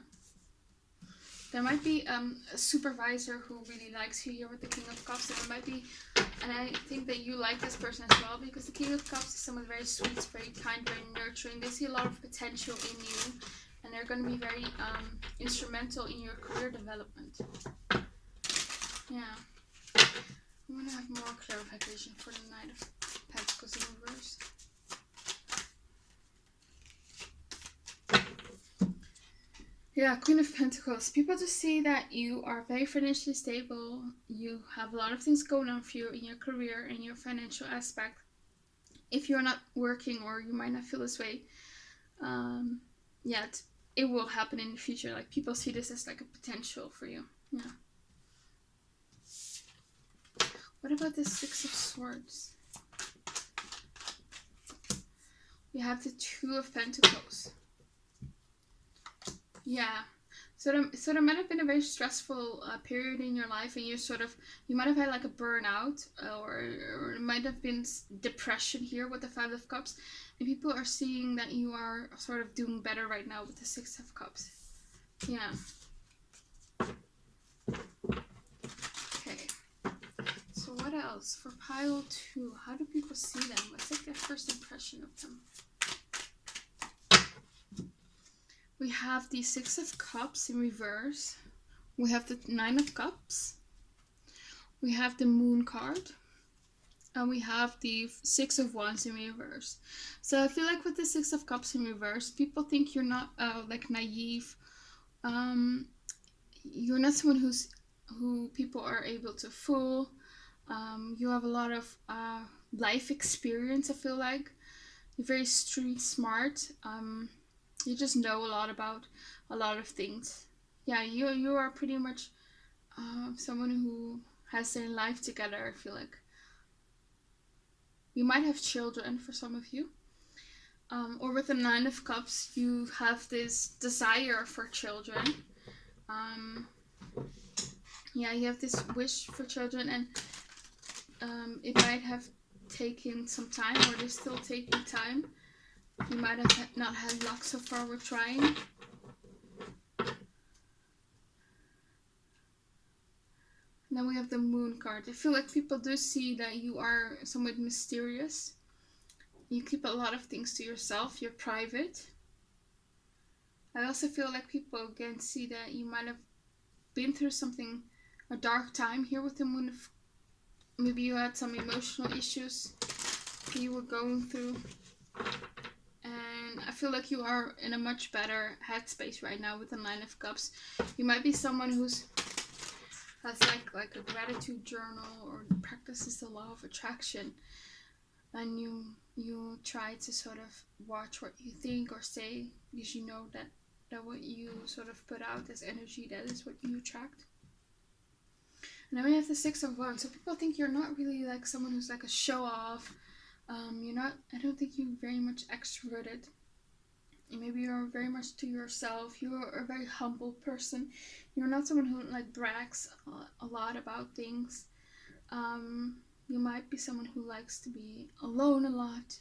There might be a supervisor who really likes you here with the King of Cups. And there might be, and I think that you like this person as well, because the King of Cups is someone very sweet, very kind, very nurturing. They see a lot of potential in you, and they're going to be very instrumental in your career development. Yeah. I'm going to have more clarification for the Knight of Pentacles in reverse. Yeah, Queen of Pentacles. People just see that you are very financially stable. You have a lot of things going on for you in your career, in your financial aspect. If you're not working, or you might not feel this way yet, it will happen in the future. Like, people see this as like a potential for you. Yeah. What about the Six of Swords? We have the Two of Pentacles. Yeah. So there might have been a very stressful period in your life, and you might have had like a burnout, or it might have been depression here with the Five of Cups, and people are seeing that you are sort of doing better right now with the Six of Cups. Yeah. Okay. So what else for pile 2? How do people see them? What's like their first impression of them? We have the Six of Cups in reverse We have the Nine of Cups. We have the Moon card. And we have the Six of Wands in reverse. So I feel like with the Six of Cups in reverse, people think you're not like naive. You're not someone who people are able to fool. You have a lot of life experience. I feel like you're very street smart. You just know a lot about a lot of things. Yeah, you are pretty much someone who has their life together. I feel like you might have children for some of you. Or with the Nine of Cups, you have this desire for children. Yeah, you have this wish for children, and it might have taken some time, or they're still taking time. You might have not had luck so far with trying. And then we have the Moon card. I feel like people do see that you are somewhat mysterious. You keep a lot of things to yourself. You're private. I also feel like people again see that you might have been through something, a dark time here with the Moon. Maybe you had some emotional issues you were going through. And I feel like you are in a much better headspace right now with the Nine of Cups. You might be someone who's has like a gratitude journal or practices the law of attraction, and you try to sort of watch what you think or say, because you know that what you sort of put out as energy, that is what you attract. And then we have the Six of Wands. So people think you're not really like someone who's like a show off. You're not. I don't think you're very much extroverted. Maybe you're very much to yourself. You're a very humble person. You're not someone who like brags a lot about things. You might be someone who likes to be alone a lot.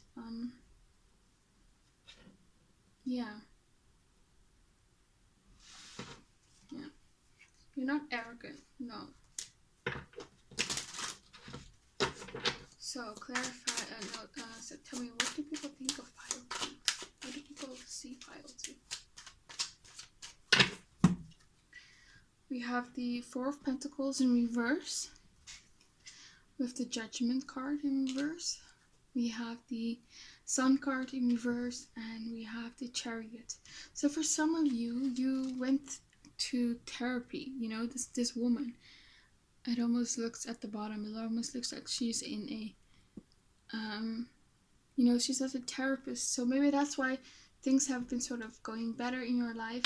Yeah. You're not arrogant. No. So clarify. So tell me, what do people think of pile two? What do people see pile two? We have the Four of Pentacles in reverse. We have the Judgment card in reverse. We have the Sun card in reverse, and we have the Chariot. So for some of you, you went to therapy. You know, this woman. It almost looks at the bottom. It almost looks like she's in a, she's as a therapist. So maybe that's why things have been sort of going better in your life.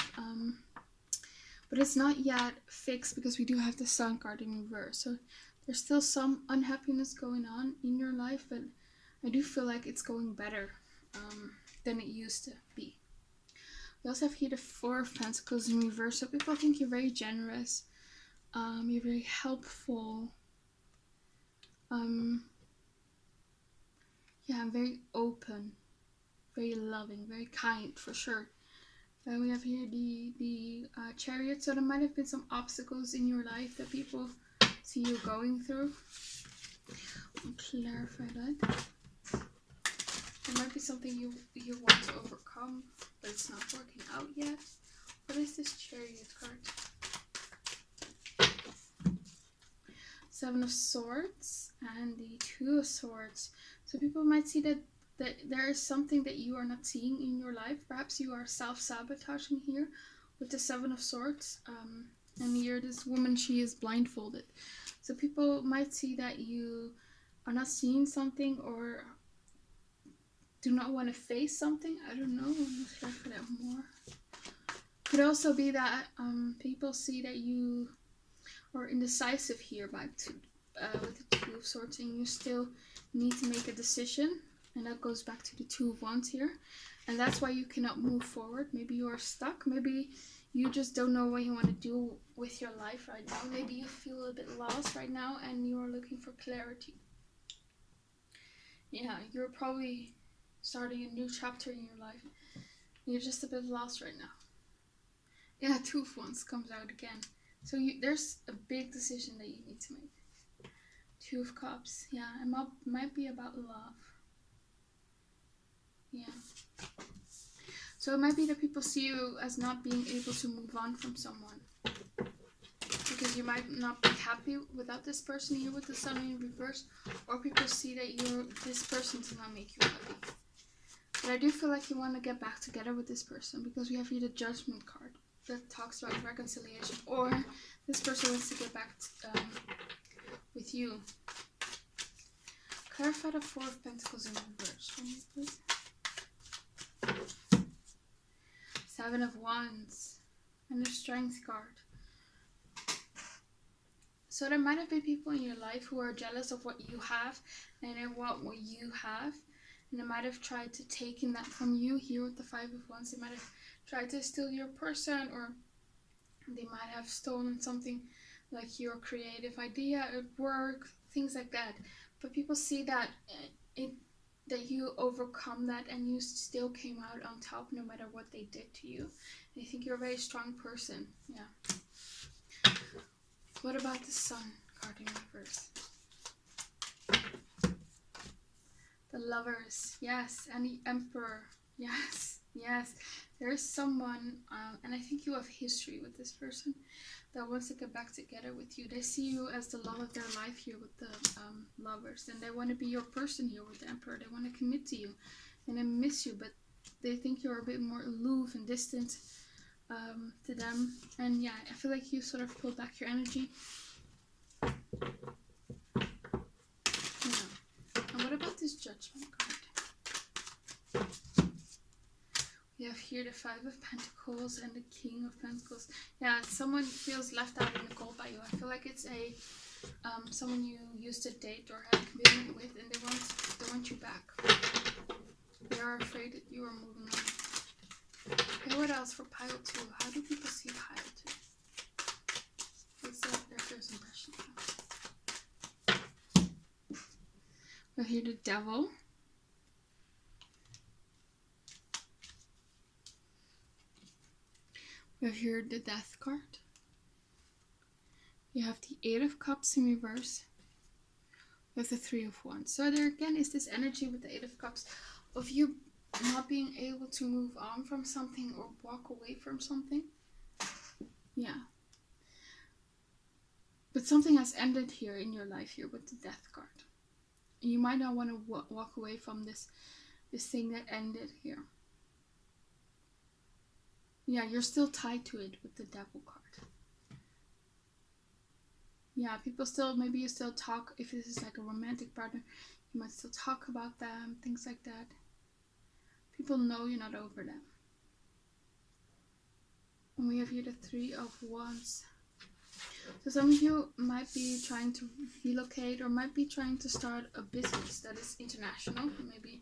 But it's not yet fixed because we do have the Sun card in reverse. So there's still some unhappiness going on in your life, but I do feel like it's going better than it used to be. We also have here the Four of Pentacles in reverse. So people think you're very generous. You're very helpful. Very open, very loving, very kind for sure. We have here the Chariot. So there might have been some obstacles in your life that people see you going through. I'll clarify that. There might be something you want to overcome, but it's not working out yet. What is this Chariot card? Seven of Swords and the Two of Swords. So people might see that there is something that you are not seeing in your life. Perhaps you are self-sabotaging here with the Seven of Swords. And here this woman, she is blindfolded. So people might see that you are not seeing something or do not want to face something. I don't know. Let's try for that more. Could also be that people see that you are indecisive here with the Two of Swords, and you still need to make a decision. And that goes back to the Two of Wands here. And that's why you cannot move forward. Maybe you are stuck. Maybe you just don't know what you want to do with your life right now. Maybe you feel a bit lost right now and you are looking for clarity. Yeah, you're probably starting a new chapter in your life. You're just a bit lost right now. Yeah, Two of Wands comes out again. So there's a big decision that you need to make. Two of Cups. Yeah, it might be about love. Yeah. So it might be that people see you as not being able to move on from someone. you might not be happy without this person here with the sun in reverse, or people see that this person does not make you happy. But I do feel like you want to get back together with this person, because we have here the Judgment card that talks about reconciliation, or this person wants to get back with you. Clarify the Four of Pentacles in reverse for me, please. Seven of Wands and the Strength card. So there might have been people in your life who are jealous of what you have and they want what you have. And they might have tried to take in that from you here with the Five of Wands. They might have tried to steal your person, or they might have stolen something like your creative idea at work, things like that. But people see that that you overcome that and you still came out on top no matter what they did to you. They think you're a very strong person. Yeah. What about the Sun card in reverse? The Lovers, yes, and the Emperor, yes, yes. There is someone, and I think you have history with this person, that wants to get back together with you. They see you as the love of their life here with the Lovers, and they want to be your person here with the Emperor. They want to commit to you, and they miss you, but they think you're a bit more aloof and distant to them. And yeah, I feel like you sort of pulled back your energy. And what about this Judgment card? We have here the Five of Pentacles and the King of Pentacles. Yeah, someone feels left out in the cold by you. I feel like it's a someone you used to date or had a commitment with, and they want you back. They are afraid that you are moving on. Okay, what else for pile 2? How do people see pile 2? What's their first impression? We have here the Devil. We have here the Death card. You have the Eight of Cups in reverse. We have the Three of Wands. So there again is this energy with the Eight of Cups of you not being able to move on from something or walk away from something. Yeah. But something has ended here in your life here with the Death card. You might not want to walk away from this thing that ended here. Yeah, you're still tied to it with the Devil card. Yeah, people still, maybe you still talk, if this is like a romantic partner, you might still talk about them, things like that. People know you're not over them. And we have here the Three of Wands. So some of you might be trying to relocate or might be trying to start a business that is international. Maybe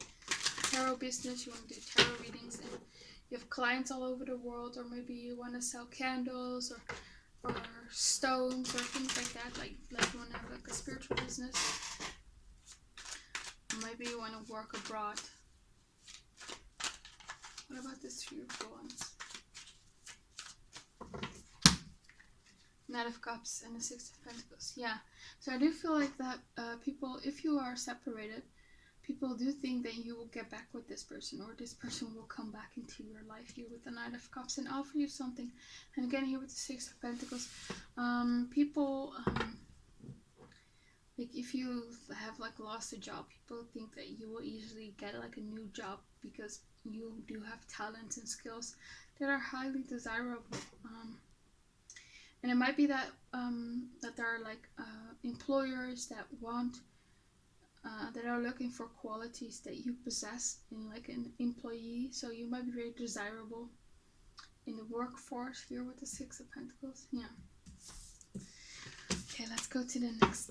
tarot business, you want to do tarot readings, and you have clients all over the world, or maybe you want to sell candles or stones or things like that, like you want to have like a spiritual business. Or maybe you want to work abroad. What about this Three of Wands? Knight of Cups and the Six of Pentacles. Yeah, so I do feel like that people, if you are separated, people do think that you will get back with this person, or this person will come back into your life here with the Knight of Cups and offer you something. And again here with the Six of Pentacles, people, like if you have like lost a job, people think that you will easily get like a new job because you do have talents and skills that are highly desirable. And it might be that that there are like employers that want that are looking for qualities that you possess in like an employee. So you might be very desirable in the workforce here with the Six of Pentacles. Yeah. Okay, let's go to the next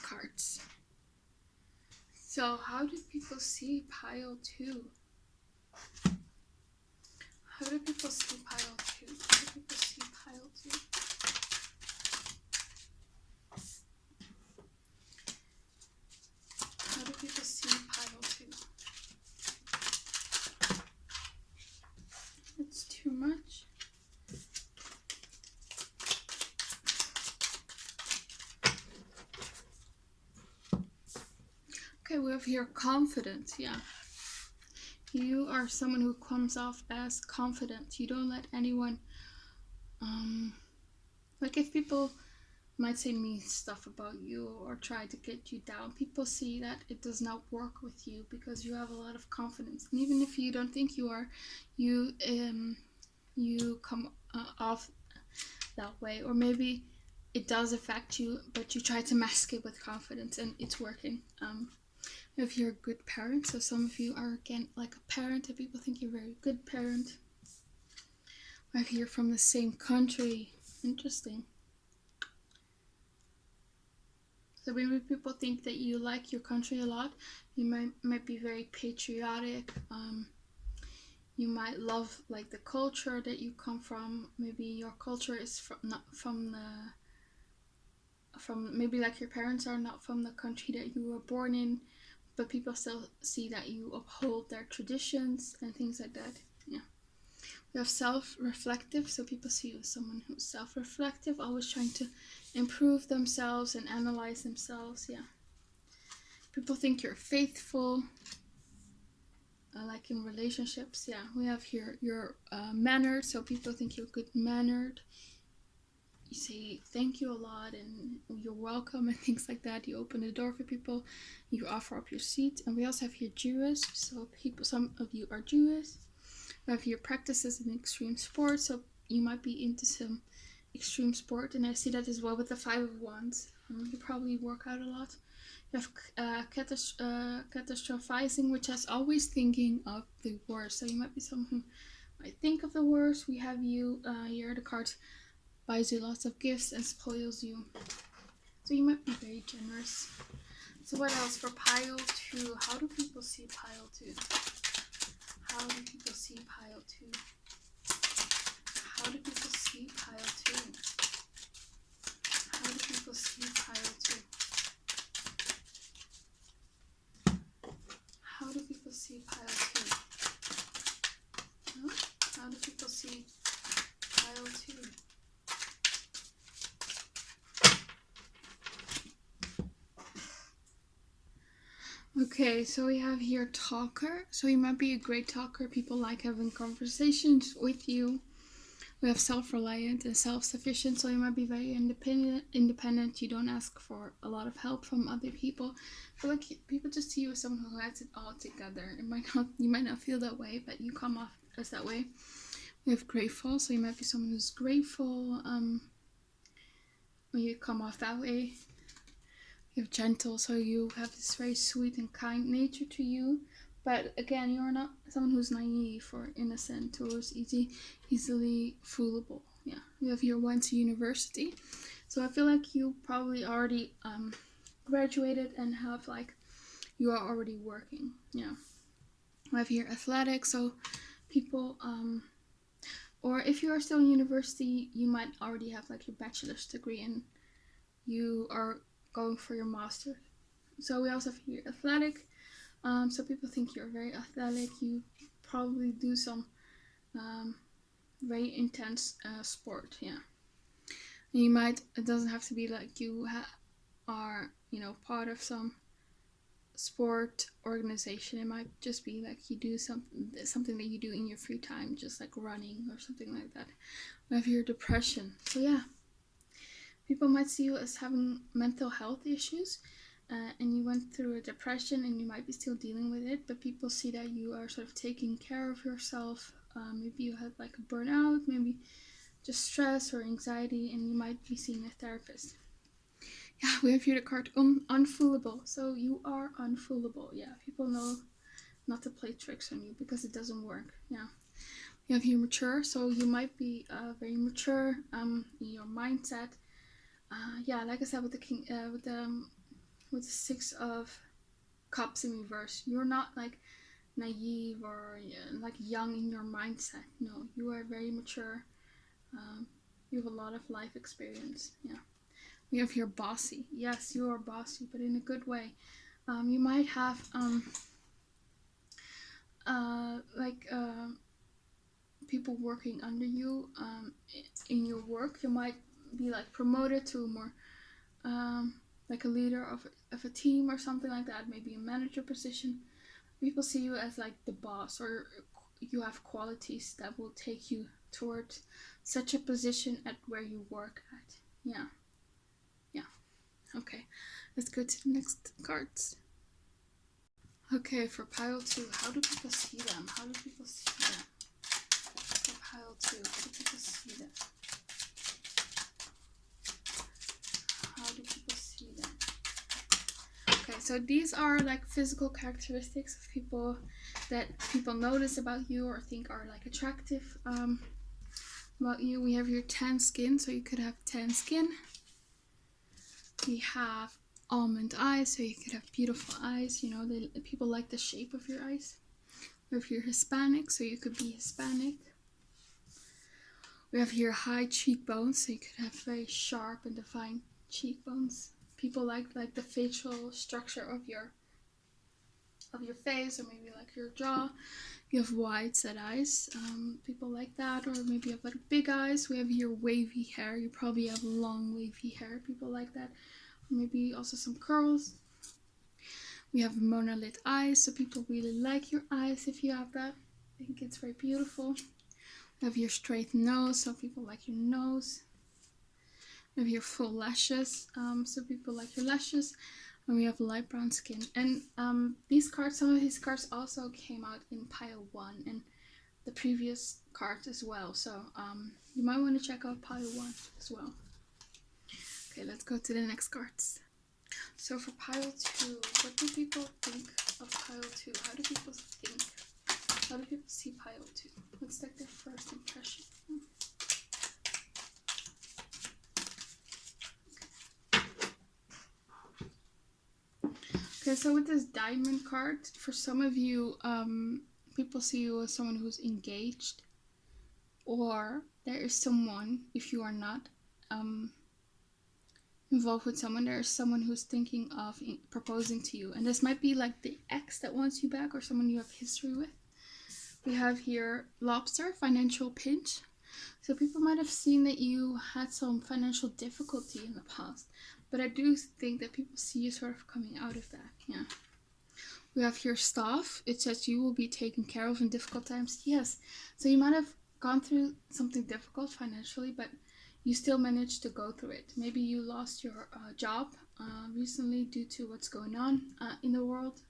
cards. So how do people see pile 2? How do people see pile 2? How do people see pile 2? How do people see pile 2? It's too much. Okay, we have here confident. Yeah. You are someone who comes off as confident. You don't let anyone Like if people might say mean stuff about you or try to get you down, people see that it does not work with you because you have a lot of confidence. And even if you don't think you are, you you come off that way. Or maybe it does affect you, but you try to mask it with confidence and it's working. If you're a good parent, so some of you are again like a parent and people think you're a very good parent. Or if you're from the same country, interesting. So maybe people think that you like your country a lot. You might be very patriotic. You might love like the culture that you come from. Maybe your culture is not from maybe like your parents are not from the country that you were born in, but people still see that you uphold their traditions and things like that. Yeah. We have self-reflective, so people see you as someone who's self-reflective, always trying to improve themselves and analyze themselves. Yeah. People think you're faithful, like in relationships. Yeah, we have here you're mannered, so people think you're good mannered. You say thank you a lot and you're welcome and things like that. You open the door for people, you offer up your seat. And we also have here Jewish, so people, some of you are Jewish. We have here practices in extreme sports, so you might be into some extreme sport, and I see that as well with the Five of Wands. You probably work out a lot. You have catastrophizing, which is always thinking of the worst. So you might be someone who might think of the worst. We have you here, the card buys you lots of gifts and spoils you. So you might be very generous. So what else for pile 2? How do people see pile 2? How do people see pile 2? How do people see pile 2? How do people see pile 2? How do people see pile 2? Huh? How do people see pile 2? Okay, so we have here talker. So you might be a great talker. People like having conversations with you. We have self-reliant and self-sufficient, so you might be very independent. You don't ask for a lot of help from other people. But like people just see you as someone who has it all together. You might not feel that way, but you come off as that way. We have grateful, so you might be someone who's grateful. When you come off that way. You have gentle, so you have this very sweet and kind nature to you. But again, you're not someone who's naive or innocent or is easily foolable. Yeah, you have your went to university, so I feel like you probably already graduated and have like you are already working. Yeah, I have here athletics, so people or if you are still in university, you might already have like your bachelor's degree and you are going for your master. So we also have here athletic. So people think you're very athletic. You probably do some very intense sport. Yeah. And you might. It doesn't have to be like you are part of some sport organization. It might just be like you do something that you do in your free time, just like running or something like that. We have your depression. So yeah. People might see you as having mental health issues and you went through a depression and you might be still dealing with it, but people see that you are sort of taking care of yourself. Maybe you had like a burnout, maybe just stress or anxiety, and you might be seeing a therapist. Yeah, we have here the card unfoolable. So you are unfoolable. Yeah, people know not to play tricks on you because it doesn't work. Yeah. You have here mature, so you might be very mature in your mindset. Yeah, like I said, with the king, with the Six of Cups in reverse, you're not like naive or like young in your mindset. No, you are very mature. You have a lot of life experience. Yeah, we have here bossy. Yes, you are bossy, but in a good way. You might have people working under you in your work. You might be like promoted to a more like a leader of a team or something like that, maybe a manager position. People see you as like the boss, or you have qualities that will take you towards such a position at where you work at. Yeah. Okay, let's go to the next cards. Okay, for pile 2, how do people see them? For pile 2, how do people see them? Okay, so these are like physical characteristics of people that people notice about you or think are like attractive about you. We have here tan skin, so you could have tan skin. We have almond eyes, so you could have beautiful eyes. You know, people like the shape of your eyes. We have here Hispanic, so you could be Hispanic. We have here high cheekbones, so you could have very sharp and defined cheekbones. People like the facial structure of your face, or maybe like your jaw. You have wide set eyes. People like that, or maybe you have like big eyes. We have here wavy hair. You probably have long wavy hair. People like that. Maybe also some curls. We have monolith eyes, so people really like your eyes if you have that. I think it's very beautiful. We have your straight nose, so people like your nose. We have your full lashes, so people like your lashes. And we have light brown skin. And these cards, some of these cards also came out in pile 1 and the previous cards as well. So you might want to check out pile 1 as well. Okay, let's go to the next cards. So for pile 2, what do people think of pile 2? How do people see pile 2? What's like their first impression? Okay, so with this diamond card, for some of you, people see you as someone who's engaged, or there is someone, if you are not involved with someone, there is someone who's thinking of proposing to you, and this might be like the ex that wants you back, or someone you have history with. We have here lobster, financial pinch. So people might have seen that you had some financial difficulty in the past, but I do think that people see you sort of coming out of that. Yeah. We have here staff. It says you will be taken care of in difficult times. Yes. So you might have gone through something difficult financially, but you still managed to go through it. Maybe you lost your job recently due to what's going on in the world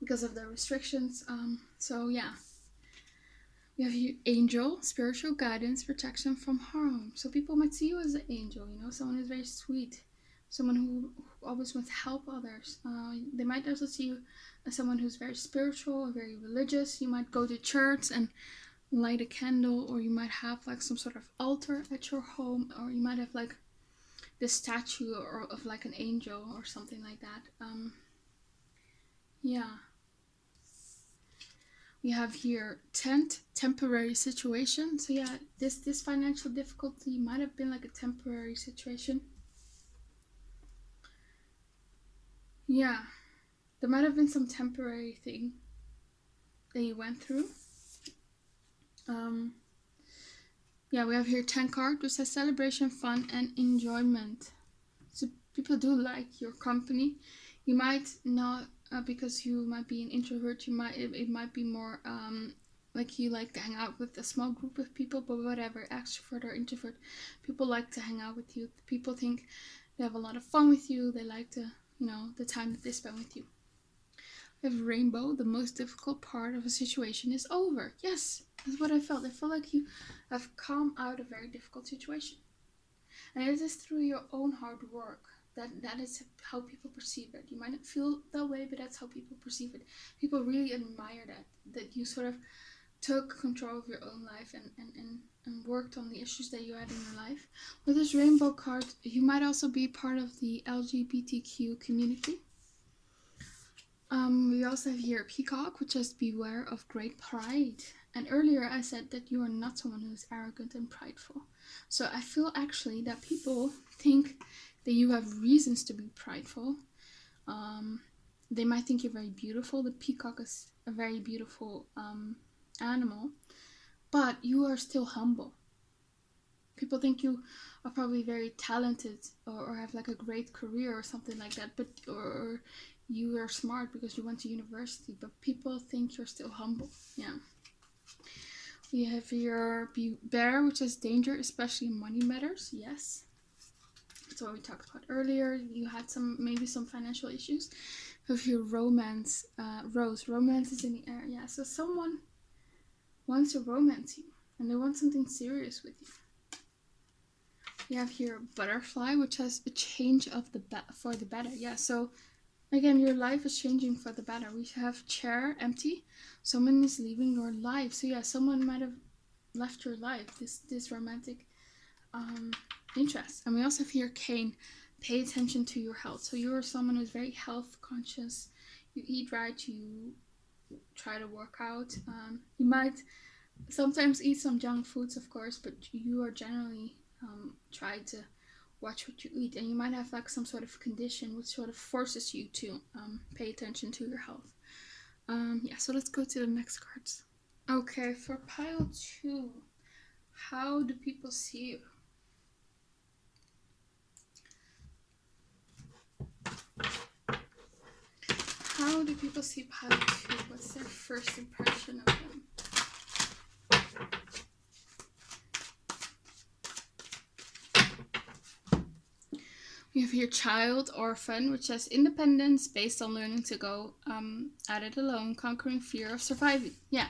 because of the restrictions. So yeah. We have here angel, spiritual guidance, protection from harm. So people might see you as an angel, you know, someone who's very sweet, someone who always wants to help others. They might also see you as someone who's very spiritual, very religious. You might go to church and light a candle, or you might have like some sort of altar at your home, or you might have like this statue of like an angel or something like that. Yeah. We have here temporary situation. So yeah, this financial difficulty might have been like a temporary situation. Yeah, there might have been some temporary thing that you went through. Yeah, we have here 10 card, which says celebration, fun, and enjoyment. So people do like your company. You might not, because you might be an introvert, it might be more like you like to hang out with a small group of people, but whatever, extrovert or introvert, people like to hang out with you. People think they have a lot of fun with you. They like to, you know, the time that they spend with you. We have rainbow. The most difficult part of a situation is over. Yes, that's what I felt. I feel like you have come out of a very difficult situation. And it is through your own hard work. That is how people perceive it. You might not feel that way, but that's how people perceive it. People really admire that you sort of took control of your own life and worked on the issues that you had in your life. With this rainbow card, you might also be part of the LGBTQ community. We also have here peacock, which says beware of great pride. And earlier I said that you are not someone who is arrogant and prideful. So I feel actually that people think that you have reasons to be prideful. They might think you're very beautiful. The peacock is a very beautiful animal, but you are still humble. People think you are probably very talented or have like a great career or something like that, but or you are smart because you went to university, but people think you're still humble. Yeah. You have your bear, which is danger, especially in money matters. Yes. That's what we talked about earlier. You had maybe some financial issues. With your romance, rose. Romance is in the air. Yeah, so someone wants to romance you. And they want something serious with you. You have here butterfly, which has a change of for the better. Yeah, so again, your life is changing for the better. We have chair empty. Someone is leaving your life. So yeah, someone might have left your life. This romantic interest. And we also have here cane. Pay attention to your health. So you're someone who's very health conscious. You eat right. You try to work out. You might sometimes eat some junk foods, of course, but you are generally try to watch what you eat, and you might have like some sort of condition which sort of forces you to pay attention to your health. Yeah, so let's go to the next cards. Okay, for pile 2, how do people see you? How do people see pile 2? What's their first impression of them? We have here child, orphan, which has independence based on learning to go at it alone, conquering fear of surviving. Yeah,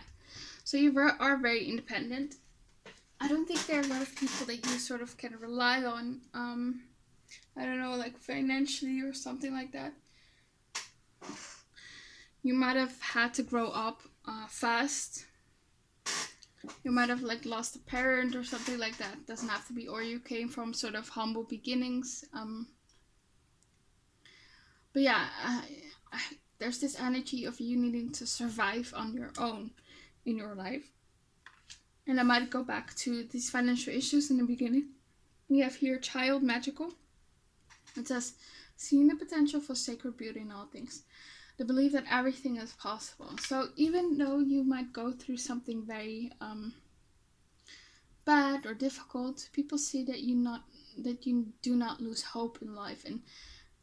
so you are very independent. I don't think there are a lot of people that you sort of can rely on, I don't know, like financially or something like that. You might have had to grow up fast. You might have like lost a parent or something like that. Doesn't have to be, or you came from sort of humble beginnings. But yeah, there's this energy of you needing to survive on your own in your life. And I might go back to these financial issues in the beginning. We have here child magical. It says, seeing the potential for sacred beauty in all things. The belief that everything is possible. So even though you might go through something very bad or difficult, people see that you do not lose hope in life, and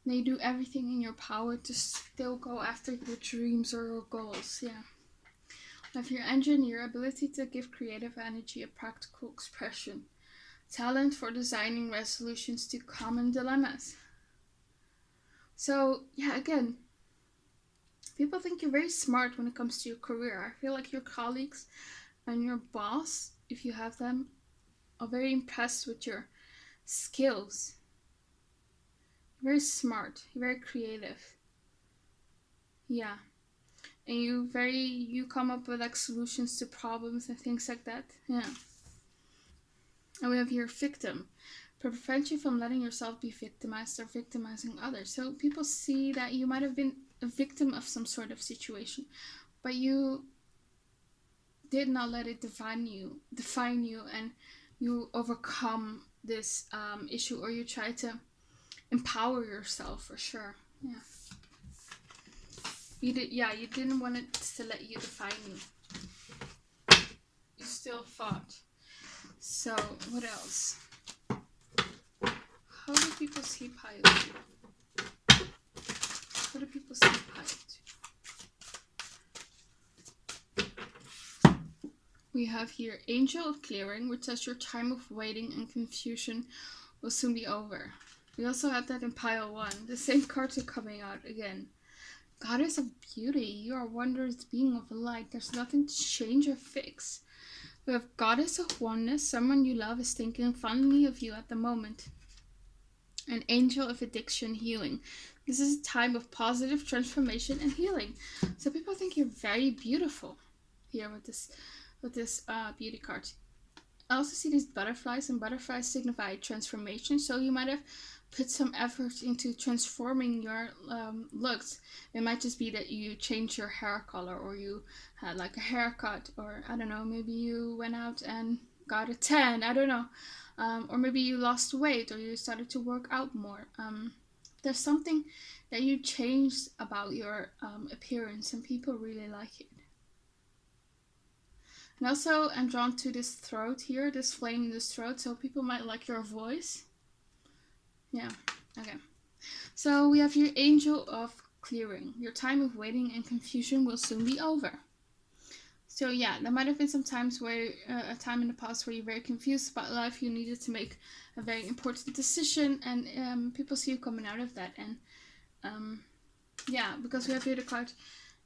they do everything in your power to still go after your dreams or your goals. Yeah. Have your engineer, ability to give creative energy a practical expression. Talent for designing resolutions to common dilemmas. So, yeah, again, people think you're very smart when it comes to your career. I feel like your colleagues and your boss, if you have them, are very impressed with your skills. You're very smart. You're very creative. Yeah. And you come up with like solutions to problems and things like that. Yeah. And we have your victim. Prevent you from letting yourself be victimized or victimizing others. So people see that you might have been a victim of some sort of situation, but you did not let it define you, and you overcome this issue, or you try to empower yourself for sure. Yeah. You didn't want it to let you define you. You still fought. So, what else? How do people see pile 2? How do people see pile 2? We have here Angel of Clearing, which says your time of waiting and confusion will soon be over. We also have that in pile 1. The same cards are coming out again. Goddess of Beauty, you are a wondrous being of light. There's nothing to change or fix. We have Goddess of Oneness, someone you love is thinking fondly of you at the moment. An Angel of Addiction Healing. This is a time of positive transformation and healing. So people think you're very beautiful here with this beauty card. I also see these butterflies, and butterflies signify transformation. So you might have put some effort into transforming your looks. It might just be that you changed your hair color, or you had like a haircut, or I don't know, maybe you went out and got a tan, I don't know. Or maybe you lost weight, or you started to work out more. There's something that you changed about your appearance, and people really like it. And also, I'm drawn to this throat here, this flame in this throat, so people might like your voice. Yeah, okay. So we have your Angel of Clearing. Your time of waiting and confusion will soon be over. So yeah, there might have been some times where a time in the past where you're very confused about life. You needed to make a very important decision, and people see you coming out of that. And yeah, because we have here the card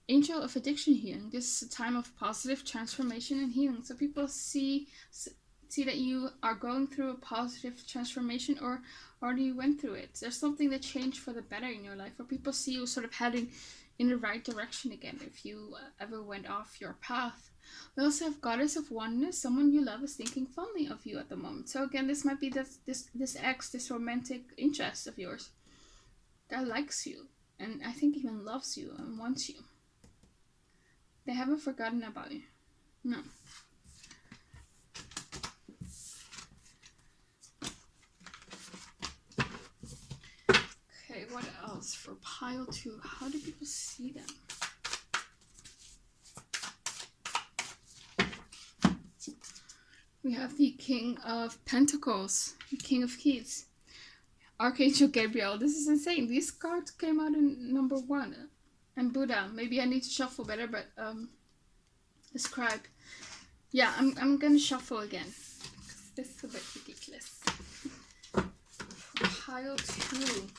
Angel of Addiction Healing. This is a time of positive transformation and healing. So people see that you are going through a positive transformation, or already you went through it. There's something that changed for the better in your life, or people see you sort of heading in the right direction again if you ever went off your path. We also have Goddess of Oneness. Someone you love is thinking fondly of you at the moment. So again, this might be this romantic interest of yours that likes you, and I think even loves you and wants you. They haven't forgotten about you. No. Okay, what else for pile 2? How do people see them? We have the King of Pentacles, the King of Keys, Archangel Gabriel. This is insane. These cards came out in number 1. And Buddha. Maybe I need to shuffle better, but the Scribe. Yeah, I'm gonna shuffle again. This is a bit ridiculous. Pile 2.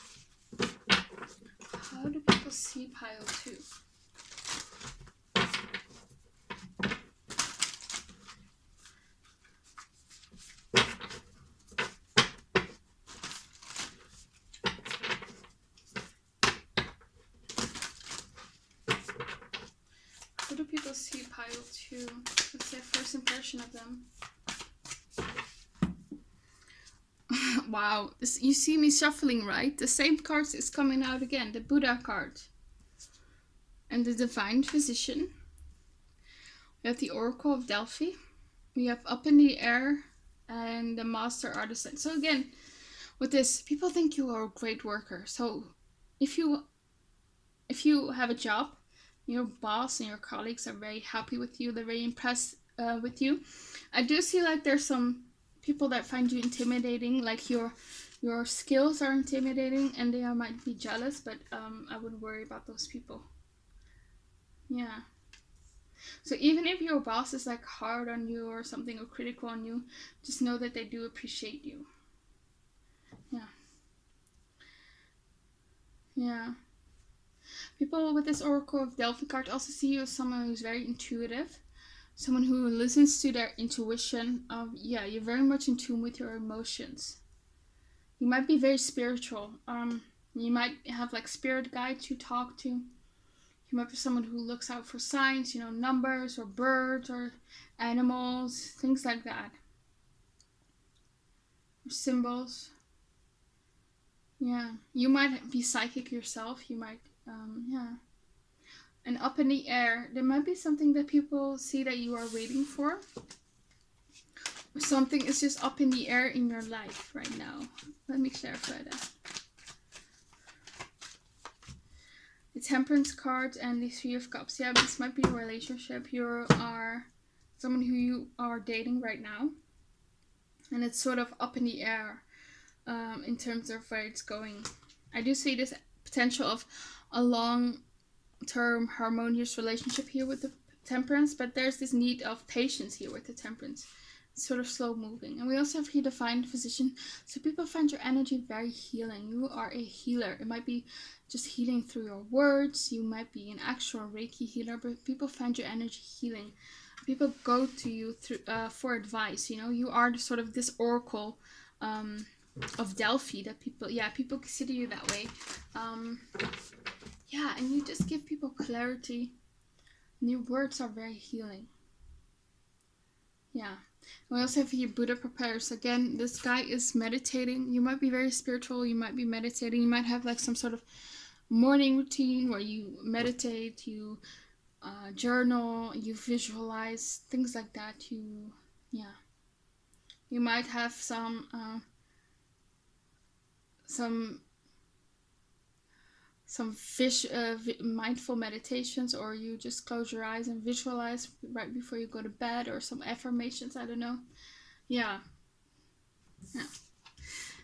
How do people see pile 2? How do people see pile 2? What's their first impression of them? Wow, you see me shuffling, right? The same cards is coming out again. The Buddha card. And the Divine Physician. We have the Oracle of Delphi. We have Up in the Air and the Master Artisan. So again, with this, people think you are a great worker. So if you have a job, your boss and your colleagues are very happy with you. They're very impressed with you. I do see like there's some people that find you intimidating, like your skills are intimidating, and they might be jealous, but I wouldn't worry about those people. Yeah. So even if your boss is like hard on you or something, or critical on you, just know that they do appreciate you. Yeah. Yeah. People with this Oracle of Delphi card also see you as someone who's very intuitive, someone who listens to their intuition. Yeah, you're very much in tune with your emotions. You might be very spiritual. You might have like spirit guides you talk to. You might be someone who looks out for signs, numbers or birds or animals, things like that. Or symbols. Yeah, you might be psychic yourself. You might, yeah. And Up in the Air, there might be something that people see that you are waiting for. Or something is just up in the air in your life right now. Let me clarify that. The Temperance card and the Three of Cups. Yeah, this might be a relationship. You are someone who you are dating right now. And it's sort of up in the air in terms of where it's going. I do see this potential of a long-term harmonious relationship here with the Temperance, but there's this need of patience here with the Temperance. It's sort of slow moving. And we also have here Divine Physician. So people find your energy very healing. You are a healer. It might be just healing through your words. You might be an actual Reiki healer, but people find your energy healing. People go to you through for advice. You are sort of this oracle of Delphi that people consider you that way. Yeah, and you just give people clarity. And your words are very healing. Yeah. We also have here Buddha prepares. Again, this guy is meditating. You might be very spiritual. You might be meditating. You might have like some sort of morning routine where you meditate, you journal, you visualize, things like that. You might have some mindful meditations, or you just close your eyes and visualize right before you go to bed, or some affirmations. I don't know. Yeah. Let's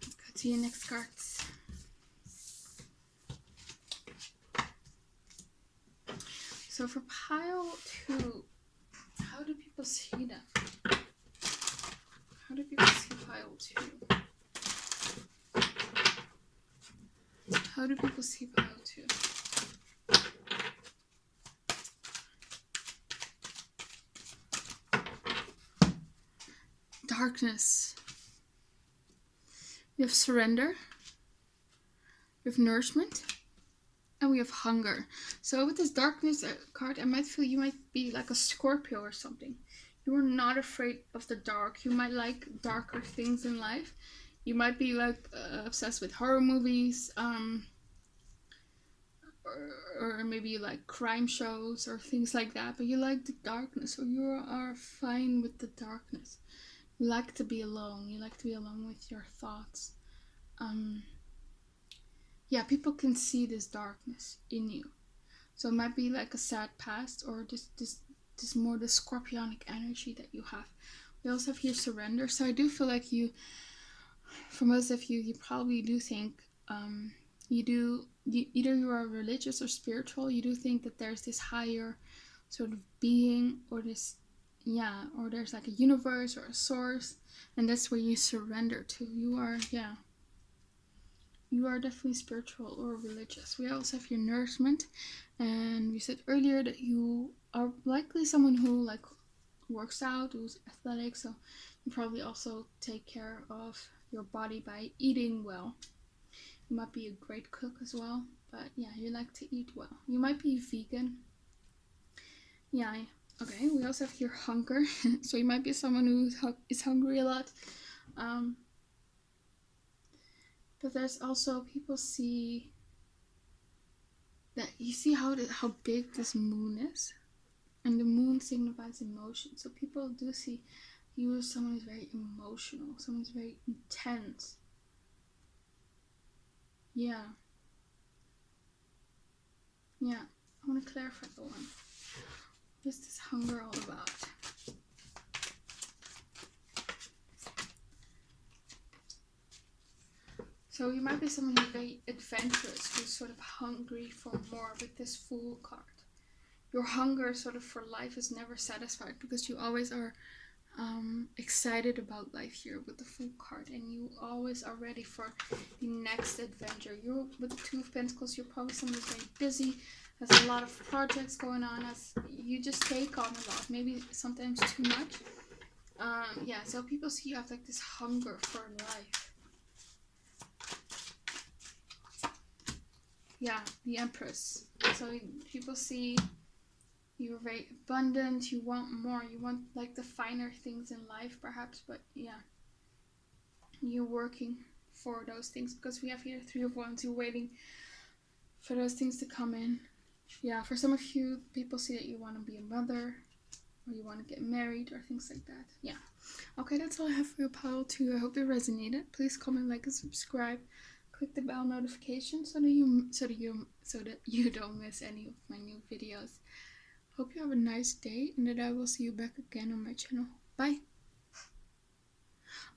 go to your next cards. So for pile 2, do people see that? How do people see pile 2? How do people see pile 2? Darkness. We have surrender. We have nourishment. And we have hunger. So with this darkness card, I might feel you might be like a Scorpio or something. You are not afraid of the dark. You might like darker things in life. You might be like obsessed with horror movies. Or maybe you like crime shows or things like that. But you like the darkness. Or you are fine with the darkness. You like to be alone. You like to be alone with your thoughts. Yeah, people can see this darkness in you. So it might be like a sad past or this more the scorpionic energy that you have. We also have here surrender. So I do feel like you, for most of you probably do think either you are religious or spiritual. You do think that there's this higher sort of being or this, or there's like a universe or a source, and that's where you surrender to. You are definitely spiritual or religious. We also have your nourishment, and we said earlier that you are likely someone who like works out, who's athletic, so you probably also take care of your body by eating well. You might be a great cook as well, but yeah, you like to eat well. You might be vegan. Yeah, okay. We also have your hunger, so you might be someone who is hungry a lot. But there's also people see that you see how big this moon is, and the moon signifies emotion. So people do see you as someone who's very emotional, someone who's very intense. Yeah. I want to clarify the one. What's this hunger all about? So you might be someone who's very adventurous, who's sort of hungry for more with this Fool card. Your hunger sort of for life is never satisfied because you always are excited about life here with the Fool card, and you always are ready for the next adventure. You're with the Two of Pentacles, you're probably someone who's very busy, has a lot of projects going on, as you just take on a lot, maybe sometimes too much. So people see you have like this hunger for life. Yeah, the Empress. So people see you're very abundant, you want more, you want like the finer things in life perhaps, but yeah, you're working for those things because we have here Three of Wands. You're waiting for those things to come in. Yeah, for some of you, people see that you want to be a mother or you want to get married or things like that. Yeah. Okay, that's all I have for your pile 2. I hope it resonated. Please comment, like, and subscribe. Click the bell notification so that you don't miss any of my new videos. Hope you have a nice day and that I will see you back again on my channel. Bye.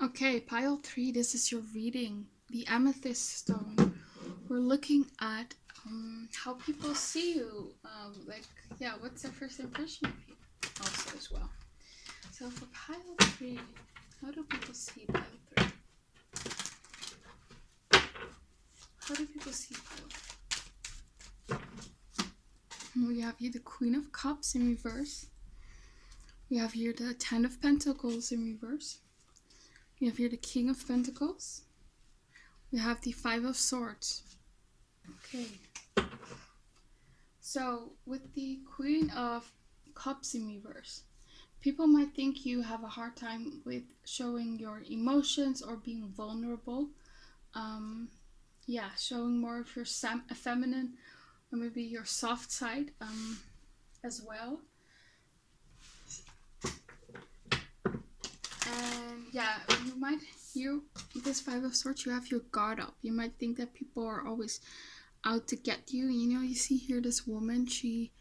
Okay, pile 3, this is your reading. The Amethyst stone. We're looking at how people see you. What's their first impression of you also as well. So for pile 3, how do people see pile 3? How do people see pile 3? We have here the Queen of Cups in reverse. We have here the Ten of Pentacles in reverse. We have here the King of Pentacles. We have the Five of Swords. Okay. So with the Queen of Cups in reverse, people might think you have a hard time with showing your emotions or being vulnerable. Showing more of your feminine or maybe your soft side as well. And this Five of Swords, you have your guard up. You might think that people are always out to get you. You see here this woman, she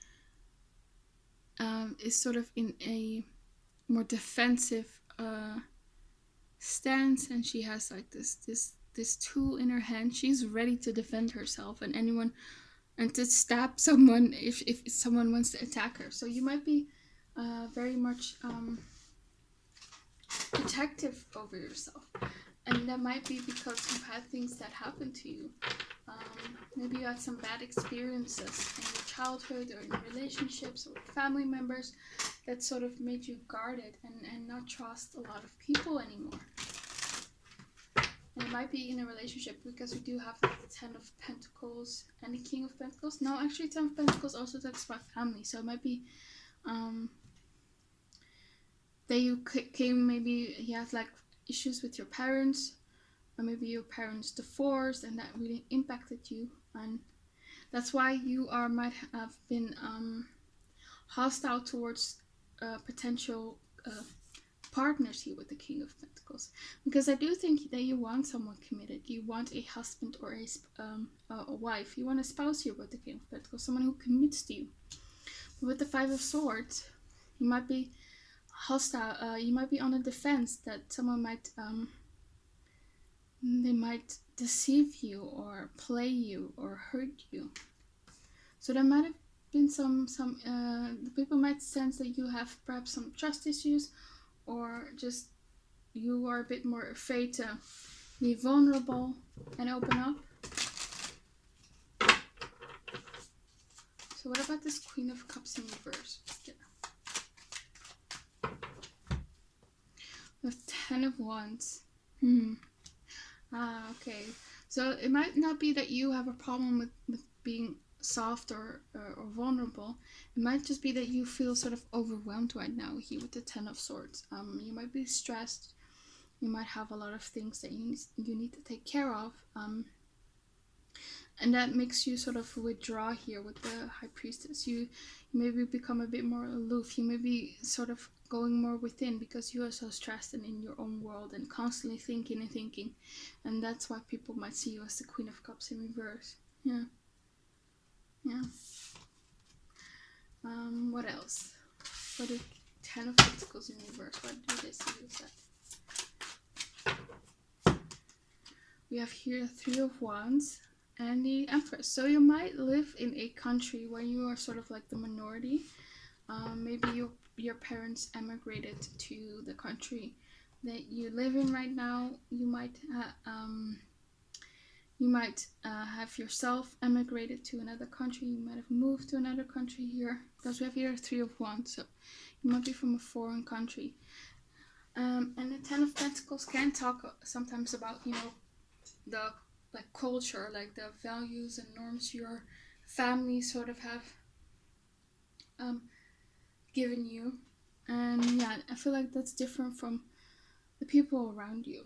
is sort of in a more defensive stance, and she has like this tool in her hand. She's ready to defend herself and to stab someone if someone wants to attack her. So you might be very much protective over yourself. And that might be because you've had things that happened to you. Maybe you had some bad experiences in your childhood or in relationships or with family members that sort of made you guarded and not trust a lot of people anymore. And it might be in a relationship, because we do have the Ten of Pentacles and the King of Pentacles. No, actually Ten of Pentacles also talks about family. So it might be that you came, maybe you had like issues with your parents, or maybe your parents divorced and that really impacted you, and that's why you might have been hostile towards potential partners here with the King of Pentacles, because I do think that you want someone committed. You want a husband or a wife. You want a spouse here with the King of Pentacles, someone who commits to you. But with the Five of Swords, you might be hostile. You might be on the defense that someone might they might deceive you or play you or hurt you. So there might have been some the people might sense that you have perhaps some trust issues, or just you are a bit more afraid to be vulnerable and open up. So what about this Queen of Cups in reverse? With Ten of Wands. Okay. So it might not be that you have a problem with being soft or vulnerable. It might just be that you feel sort of overwhelmed right now here with the Ten of Swords. You might be stressed. You might have a lot of things that you need to take care of. And that makes you sort of withdraw here with the High Priestess. You maybe become a bit more aloof. You may be sort of going more within because you are so stressed and in your own world and constantly thinking. And that's why people might see you as the Queen of Cups in reverse. Yeah. What else? For the Ten of Pentacles in reverse, what do they see with that? We have here the Three of Wands and the Empress. So you might live in a country where you are sort of like the minority. Maybe your parents emigrated to the country that you live in right now. You might have yourself emigrated to another country. You might have moved to another country here, because we have here Three of Wands. So you might be from a foreign country. And the Ten of Pentacles can talk sometimes about, the like culture, like the values and norms your family sort of have given you. And yeah, I feel like that's different from the people around you.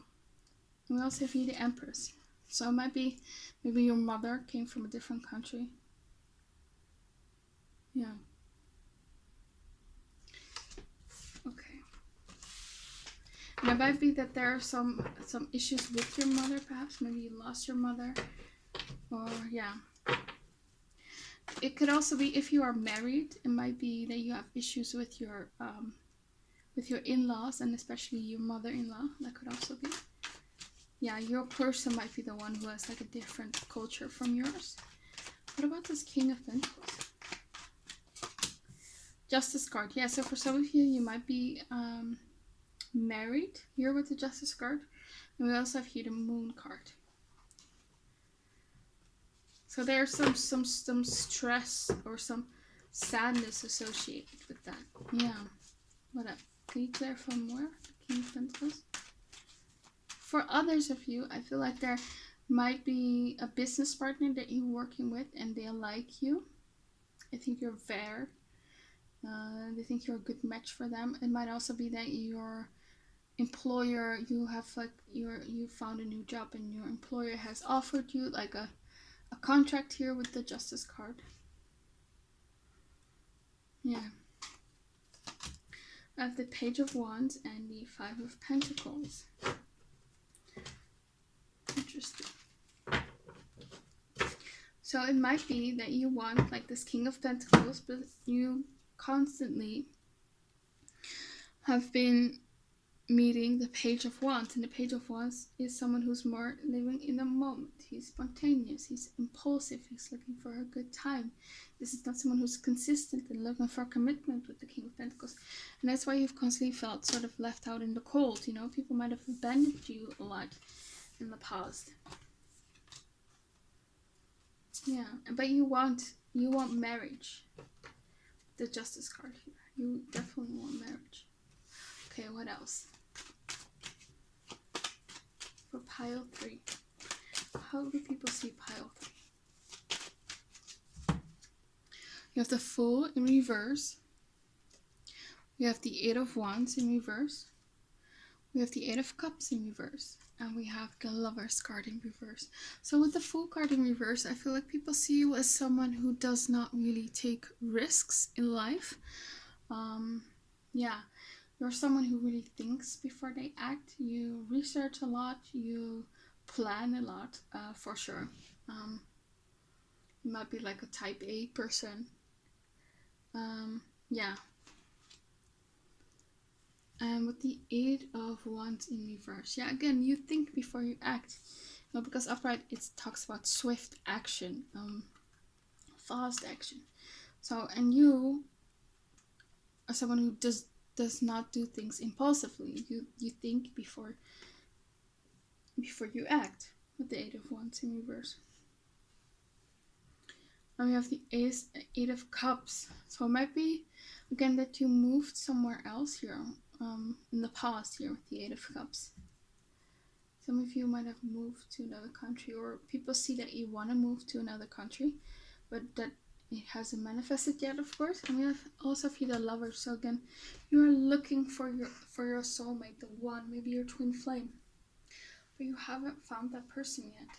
And we also have here the Empress. So it might be maybe your mother came from a different country. Yeah. Okay. And it might be that there are some issues with your mother, perhaps. Maybe you lost your mother. Or yeah. It could also be if you are married, it might be that you have issues with your in-laws, and especially your mother-in-law. That could also be. Yeah, your person might be the one who has like a different culture from yours. What about this King of Pentacles? Justice card. Yeah, so for some of you, you might be married here with the Justice card. And we also have here the Moon card. So there's some stress or some sadness associated with that. Yeah. What up? Can you clarify more? The King of Pentacles. For others of you, I feel like there might be a business partner that you're working with and they like you. I think you're fair. They think you're a good match for them. It might also be that your employer, you have like you found a new job and your employer has offered you like a contract here with the Justice card. Yeah. I have the Page of Wands and the Five of Pentacles. Interesting. So it might be that you want like this King of Pentacles, but you constantly have been meeting the Page of Wands, and the Page of Wands is someone who's more living in the moment. He's spontaneous, he's impulsive, he's looking for a good time. This is not someone who's consistent and looking for commitment with the King of Pentacles, and that's why you've constantly felt sort of left out in the cold. You know, people might have abandoned you a lot in the past. Yeah, but you want marriage. The Justice card here. You definitely want marriage. Okay, what else? For pile 3. How do people see pile 3? You have the Fool in reverse. We have the 8 of Wands in reverse. We have the 8 of Cups in reverse. And we have the Lovers card in reverse. So with the Fool card in reverse, I feel like people see you as someone who does not really take risks in life. Yeah. You're someone who really thinks before they act. You research a lot. You plan a lot, for sure. You might be like a type A person. Yeah. And with the 8 of Wands in reverse. Yeah, again, you think before you act. No, because upright, it talks about swift action. Fast action. So, and you are someone who does not do things impulsively. You think before you act, with the 8 of Wands in reverse. And we have the 8 of Cups. So it might be again that you moved somewhere else here in the past here with the 8 of Cups. Some of you might have moved to another country, or people see that you want to move to another country, but that it hasn't manifested yet, of course. And we have also for the Lovers. So again, you are looking for your soulmate, the one, maybe your twin flame, but you haven't found that person yet.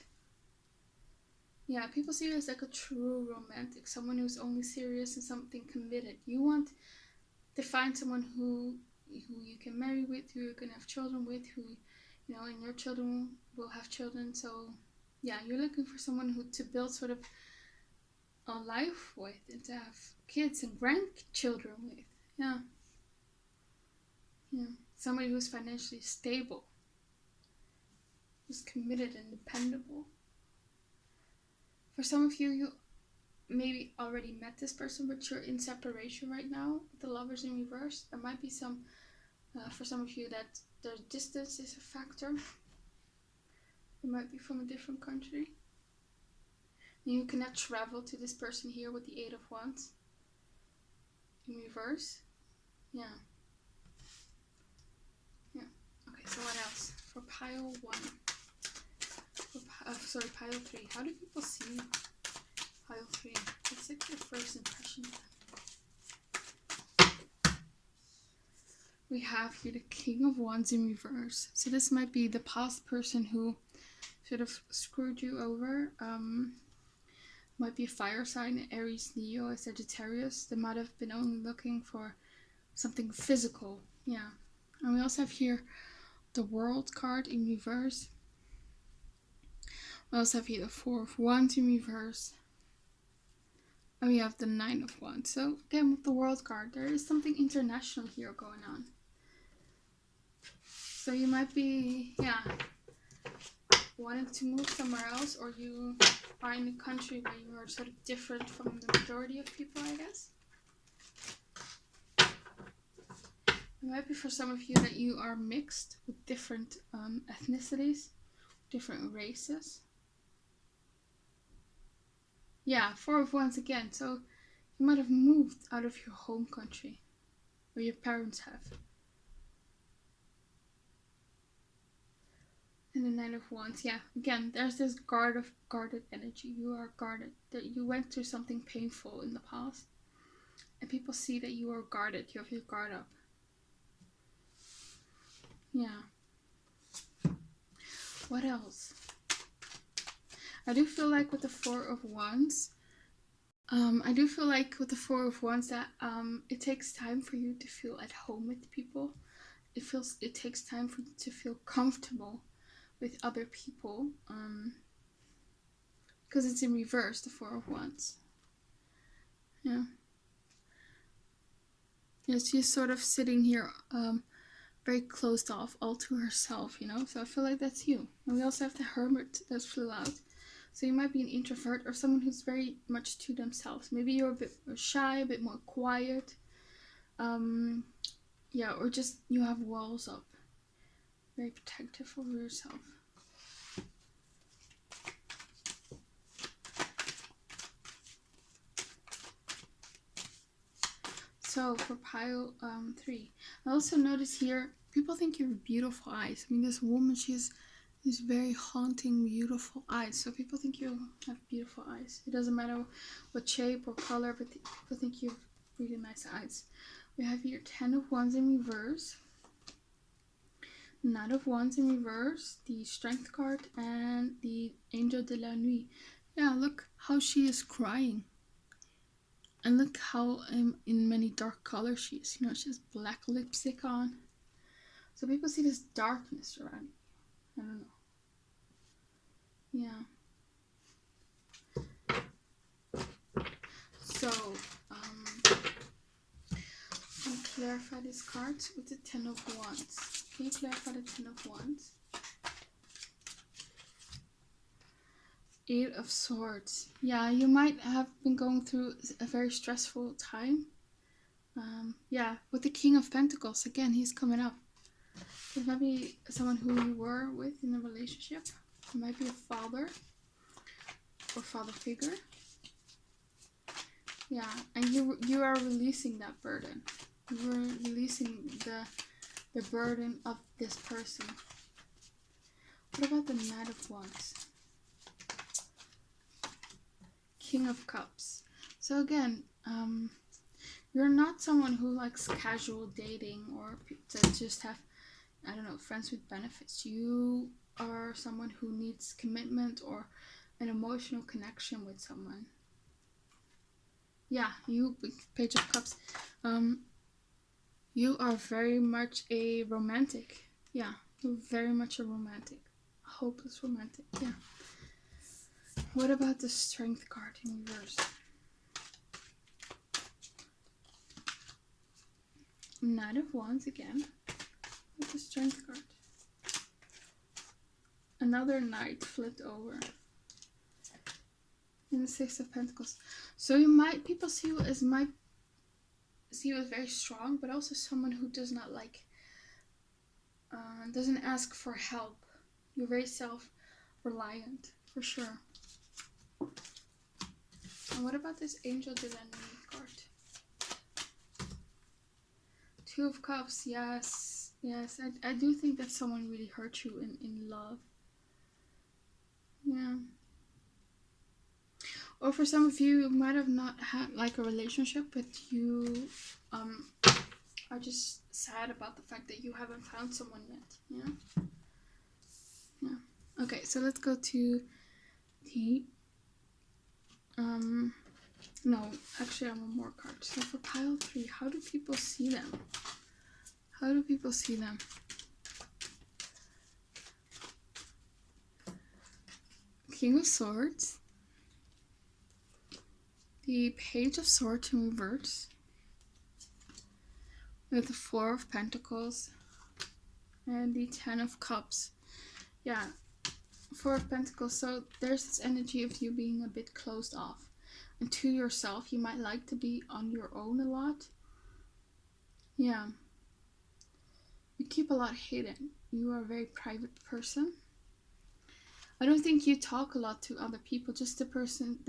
Yeah, people see you as like a true romantic, someone who's only serious and something committed. You want to find someone who you can marry with, who you can have children with, who, you know, and your children will have children. So yeah, you're looking for someone who to build sort of a life with, and to have kids and grandchildren with. Yeah. Somebody who's financially stable, who's committed and dependable. For some of you, you maybe already met this person, but you're in separation right now. The Lovers in reverse. There might be some, for some of you, that the distance is a factor. It might be from a different country. And you cannot travel to this person here with the 8 of Wands in reverse. Yeah. Okay, so what else? For pile 1. Pile 3. How do people see pile 3? What's like your first impression? We have here the King of Wands in reverse. So this might be the past person who sort of screwed you over. Might be a fire sign, Aries, Leo, or Sagittarius. They might have been only looking for something physical. Yeah. And we also have here the World card in reverse. We also have here the 4 of Wands in reverse. And we have the 9 of Wands. So again, with the World card, there is something international here going on. So you might be, wanting to move somewhere else, or you are in a country where you are sort of different from the majority of people, I guess. It might be for some of you that you are mixed with different ethnicities, different races. Yeah, 4 of Wands again. So you might have moved out of your home country, or your parents have. And the 9 of Wands, yeah. Again, there's this guarded energy. You are guarded. That you went through something painful in the past, and people see that you are guarded. You have your guard up. Yeah. What else? I do feel like with the 4 of Wands, I do feel like with the 4 of Wands that it takes time for you to feel at home with people. It takes time for you to feel comfortable with other people, because it's in reverse, the 4 of Wands. Yeah. It's just sort of sitting here very closed off, all to herself, you know? So I feel like that's you. And we also have the Hermit that flew out. So you might be an introvert or someone who's very much to themselves. Maybe you're a bit more shy, a bit more quiet. Yeah, or just you have walls up. Very protective over yourself. So for pile 3, I also notice here people think you have beautiful eyes. I mean, this woman, she has these very haunting, beautiful eyes. So people think you have beautiful eyes. It doesn't matter what shape or color, but people think you have really nice eyes. We have here 10 of Wands in reverse, Knight of Wands in reverse, the Strength card, and the Angel de la Nuit. Yeah, look how she is crying. And look how in many dark colors she is. You know, she has black lipstick on. So people see this darkness around you. I don't know. Yeah. So, can you clarify this card with the 10 of Wands? Can you clarify the 10 of Wands? 8 of Swords. Yeah, you might have been going through a very stressful time. Yeah, with the King of Pentacles, again, he's coming up. It might be someone who you were with in a relationship. It might be a father or father figure. Yeah, and you are releasing that burden. You are releasing the burden of this person. What about the Knight of Wands? King of Cups. So again, you're not someone who likes casual dating or to just have, I don't know, friends with benefits. You are someone who needs commitment or an emotional connection with someone. Yeah, you, Page of Cups. You are very much a romantic. Yeah, you're very much a romantic. A hopeless romantic. Yeah. What about the Strength card in reverse? Knight of Wands again. With the Strength card. Another Knight flipped over. And the 6 of Pentacles. So people see you as very strong, but also someone who does not like, doesn't ask for help. You're very self-reliant, for sure. And what about this Angel de la Nuit card? 2 of Cups, yes. Yes, I do think that someone really hurt you in love. Yeah. Or for some of you, you might have not had like a relationship, but you are just sad about the fact that you haven't found someone yet. Yeah. Yeah. Okay, so let's go to the no, actually I want more cards. So for pile 3, how do people see them? How do people see them? King of Swords. The Page of Swords in reverse. With the 4 of Pentacles. And the 10 of Cups. Yeah. 4 of Pentacles. So there's this energy of you being a bit closed off. And to yourself, you might like to be on your own a lot. Yeah. You keep a lot hidden. You are a very private person. I don't think you talk a lot to other people, just the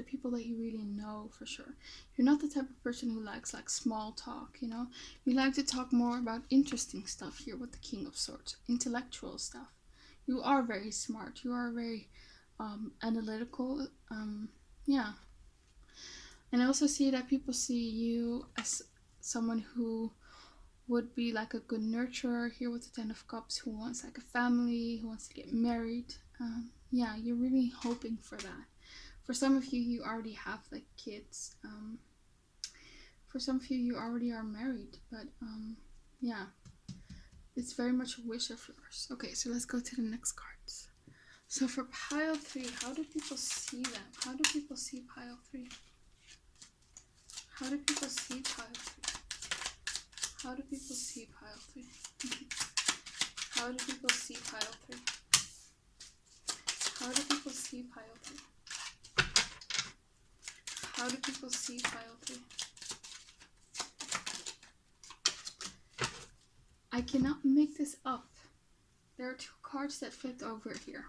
people that you really know, for sure. You're not the type of person who likes like small talk, you know. You like to talk more about interesting stuff here with the King of Swords, intellectual stuff. You are very smart. You are very analytical. Yeah. And I also see that people see you as someone who would be like a good nurturer here with the 10 of Cups, who wants like a family, who wants to get married. Yeah, you're really hoping for that. For some of you, you already have like kids. For some of you, you already are married. But yeah, it's very much a wish of yours. Okay, so let's go to the next cards. So for pile 3, how do people see them? How do people see pile 3? How do people see pile 3? How do people see pile 3? Okay. How do people see pile 3? How do people see pile 3? How do people see pile 3? I cannot make this up. There are 2 cards that flipped over here.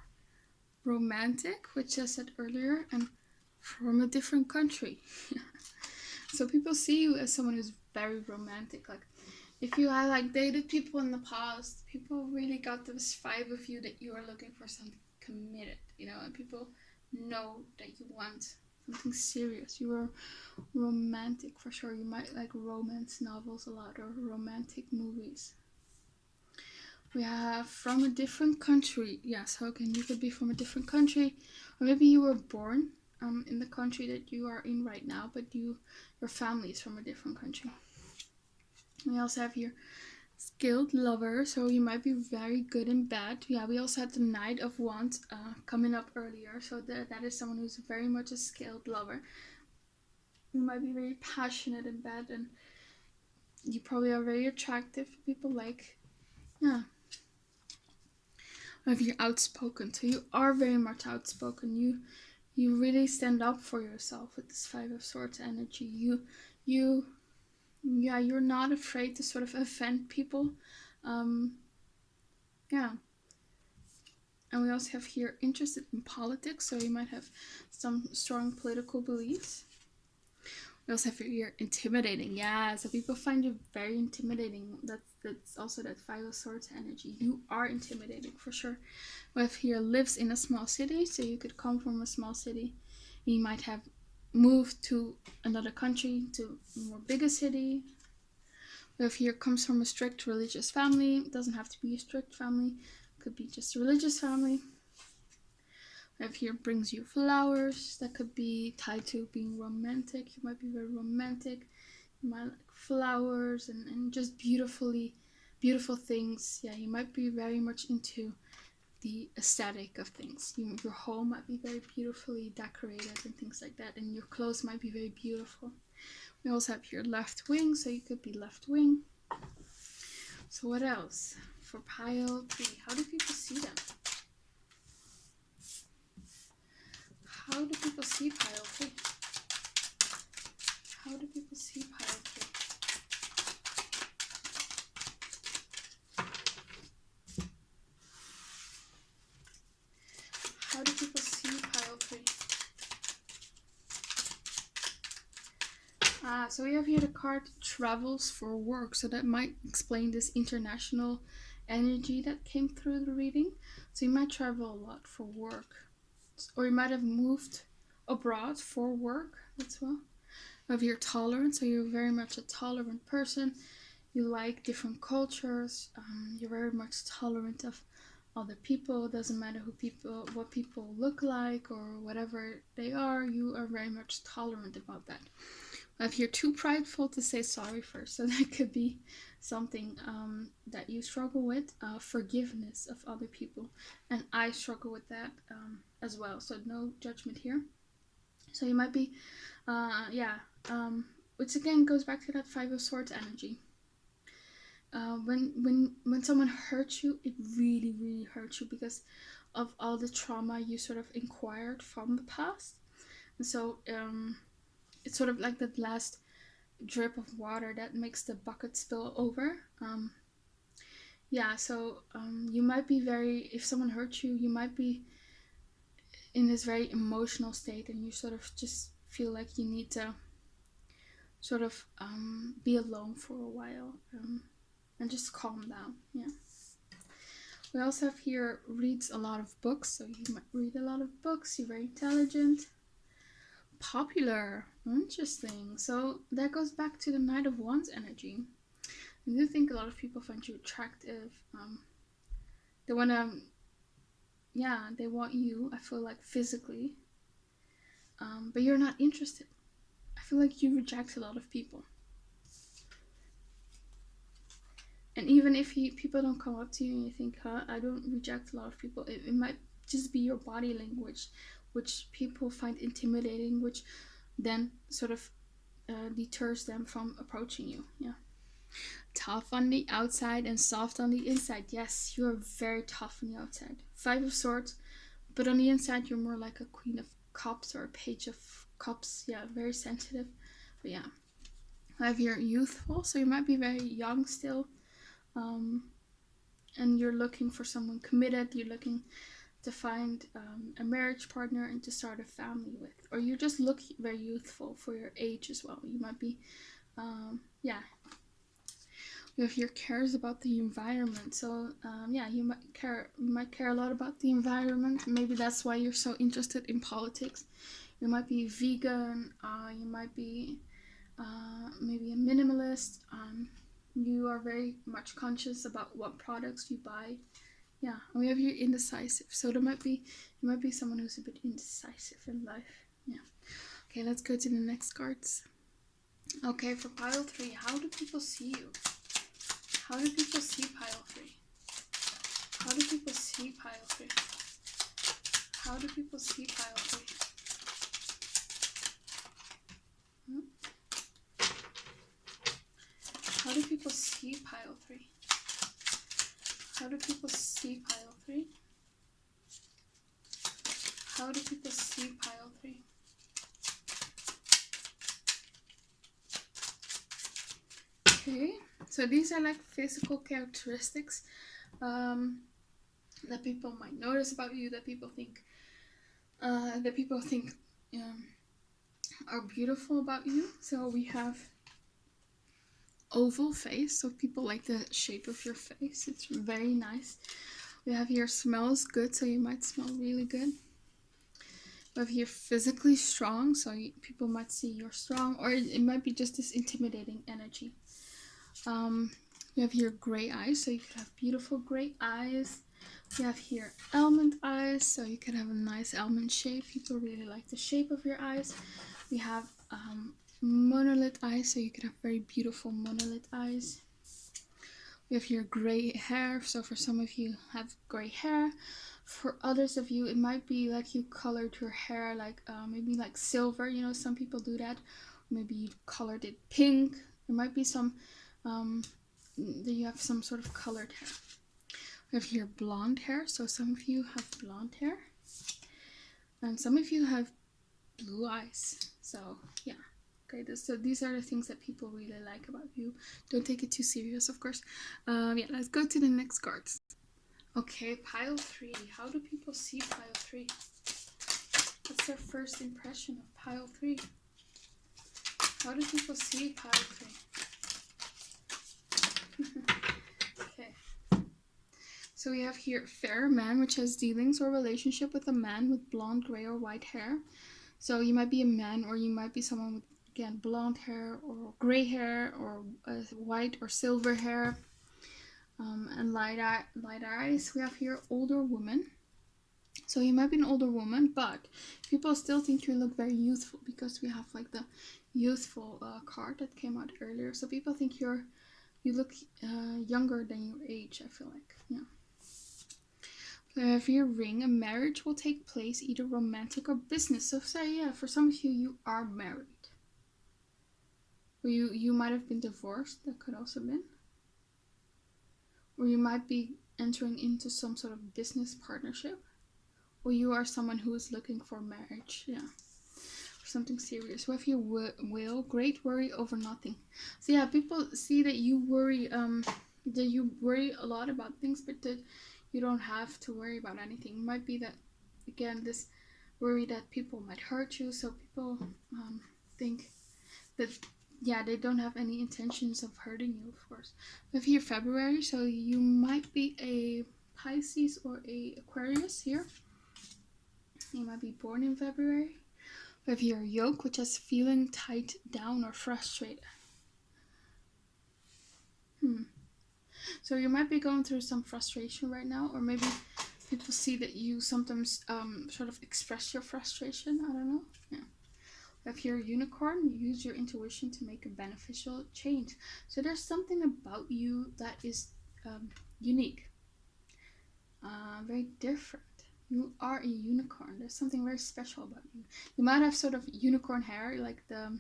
Romantic, which I said earlier, and from a different country. So people see you as someone who's very romantic. Like, if you had like dated people in the past, people really got this vibe of you that you are looking for something committed, you know, and people know that you want something serious. You are romantic for sure. You might like romance novels a lot or romantic movies. We have from a different country. Yes, again, you could be from a different country, or maybe you were born in the country that you are in right now, but your family is from a different country. We also have here skilled lover, so you might be very good in bed. Yeah, we also had the Knight of Wands coming up earlier, so that is someone who's very much a skilled lover. You might be very passionate in bed, and you probably are very attractive. People like, yeah. If you're outspoken, so you are very much outspoken. You really stand up for yourself with this 5 of Swords energy. You're not afraid to sort of offend people. Yeah. And we also have here interested in politics, so you might have some strong political beliefs. We also have here intimidating. Yeah, so people find you very intimidating. That's also that 5 of Swords energy. You are intimidating for sure. We have here lives in a small city, so you could come from a small city. You might have moved to another country, to a more bigger city. We have here comes from a strict religious family. It doesn't have to be a strict family. It could be just a religious family. We have here brings you flowers. That could be tied to being romantic. You might be very romantic. You might like flowers and just beautiful things. Yeah, you might be very much into the aesthetic of things. Your home might be very beautifully decorated and things like that, and your clothes might be very beautiful. We also have your left wing, so you could be left wing. So what else? For pile 3, how do people see them? How do people see pile 3? How do people see pile 3? How do people see pile 3? So we have here the card travels for work, so that might explain this international energy that came through the reading. So you might travel a lot for work, or you might have moved abroad for work as well. Of your tolerance, so you're very much a tolerant person. You like different cultures. You're very much tolerant of other people. It doesn't matter what people look like or whatever they are. You are very much tolerant about that. If you're too prideful to say sorry first, so that could be something that you struggle with, forgiveness of other people, and I struggle with that as well, so no judgment here. So you might be which again goes back to that 5 of Swords energy. When someone hurts you, it really, really hurts you because of all the trauma you sort of acquired from the past. And so it's sort of like that last drip of water that makes the bucket spill over. You might be if someone hurts you, you might be in this very emotional state, and you sort of just feel like you need to sort of be alone for a while and just calm down. Yeah. We also have here reads a lot of books, so you might read a lot of books. You're very intelligent, popular, interesting. So that goes back to the Knight of Wands energy. I do think a lot of people find you attractive. They want you, I feel like, physically, but you're not interested. I feel like you reject a lot of people. And even if people don't come up to you and you think, I don't reject a lot of people, it might just be your body language, which people find intimidating, which then sort of deters them from approaching you. Yeah. Tough on the outside and soft on the inside. Yes, you're very tough on the outside. Five of Swords, but on the inside you're more like a Queen of Cups or a Page of Cups. Yeah, very sensitive. But yeah, I have here youthful, so you might be very young still, and you're looking for someone committed. You're looking to find a marriage partner and to start a family with, or you just look very youthful for your age as well. You might be, yeah. You have your cares about the environment, so yeah, you might care a lot about the environment. Maybe that's why you're so interested in politics. You might be vegan. You might be maybe a minimalist. You are very much conscious about what products you buy. Yeah, and we have here indecisive. So you might be someone who's a bit indecisive in life. Yeah. Okay, let's go to the next cards. Okay, for pile 3, how do people see you? How do people see pile 3? How do people see pile 3? How do people see pile 3? How do people see pile 3? How do people see pile 3? How do people see pile 3? Okay, so these are like physical characteristics that people might notice about you, that people think are beautiful about you. So we have oval face, so people like the shape of your face. It's very nice. We have here smells good, so you might smell really good. We have here physically strong, so people might see you're strong, or it might be just this intimidating energy. We have here gray eyes, so you could have beautiful gray eyes. We have here almond eyes, so you could have a nice almond shape. People really like the shape of your eyes. We have monolith eyes, so you could have very beautiful monolith eyes. We have here gray hair, so for some of you have gray hair. For others of you, it might be like you colored your hair like maybe like silver. You know, some people do that. Maybe you colored it pink. There might be some that you have some sort of colored hair. We have here blonde hair, so some of you have blonde hair, and some of you have blue eyes. So yeah, okay. So these are the things that people really like about you. Don't take it too serious, of course. Yeah, let's go to the next cards. Okay, pile 3. How do people see pile 3? What's their first impression of pile 3? How do people see pile 3? Okay. So we have here fair man, which has dealings or relationship with a man with blonde, gray, or white hair. So you might be a man, or you might be someone with, again, blonde hair or gray hair or white or silver hair. And light eyes. We have here older woman. So you might be an older woman, but people still think you look very youthful because we have like the youthful card that came out earlier. So people think you look younger than your age, I feel like. Yeah. So if your ring, a marriage will take place, either romantic or business. So say, yeah, for some of you, you are married. Or you might have been divorced. That could also been. Or you might be entering into some sort of business partnership. Or you are someone who is looking for marriage. Yeah. Or something serious. What if you will? Great worry over nothing. So yeah, people see that you worry a lot about things, but that you don't have to worry about anything. It might be that, again, this worry that people might hurt you. So people think that, yeah, they don't have any intentions of hurting you, of course. We have here February, so you might be a Pisces or a Aquarius here. You might be born in February. We have here yoke, which is feeling tied down or frustrated. So you might be going through some frustration right now, or maybe people see that you sometimes sort of express your frustration. I don't know. Yeah. If you're a unicorn, you use your intuition to make a beneficial change. So there's something about you that is unique, very different. You are a unicorn. There's something very special about you. You might have sort of unicorn hair, like the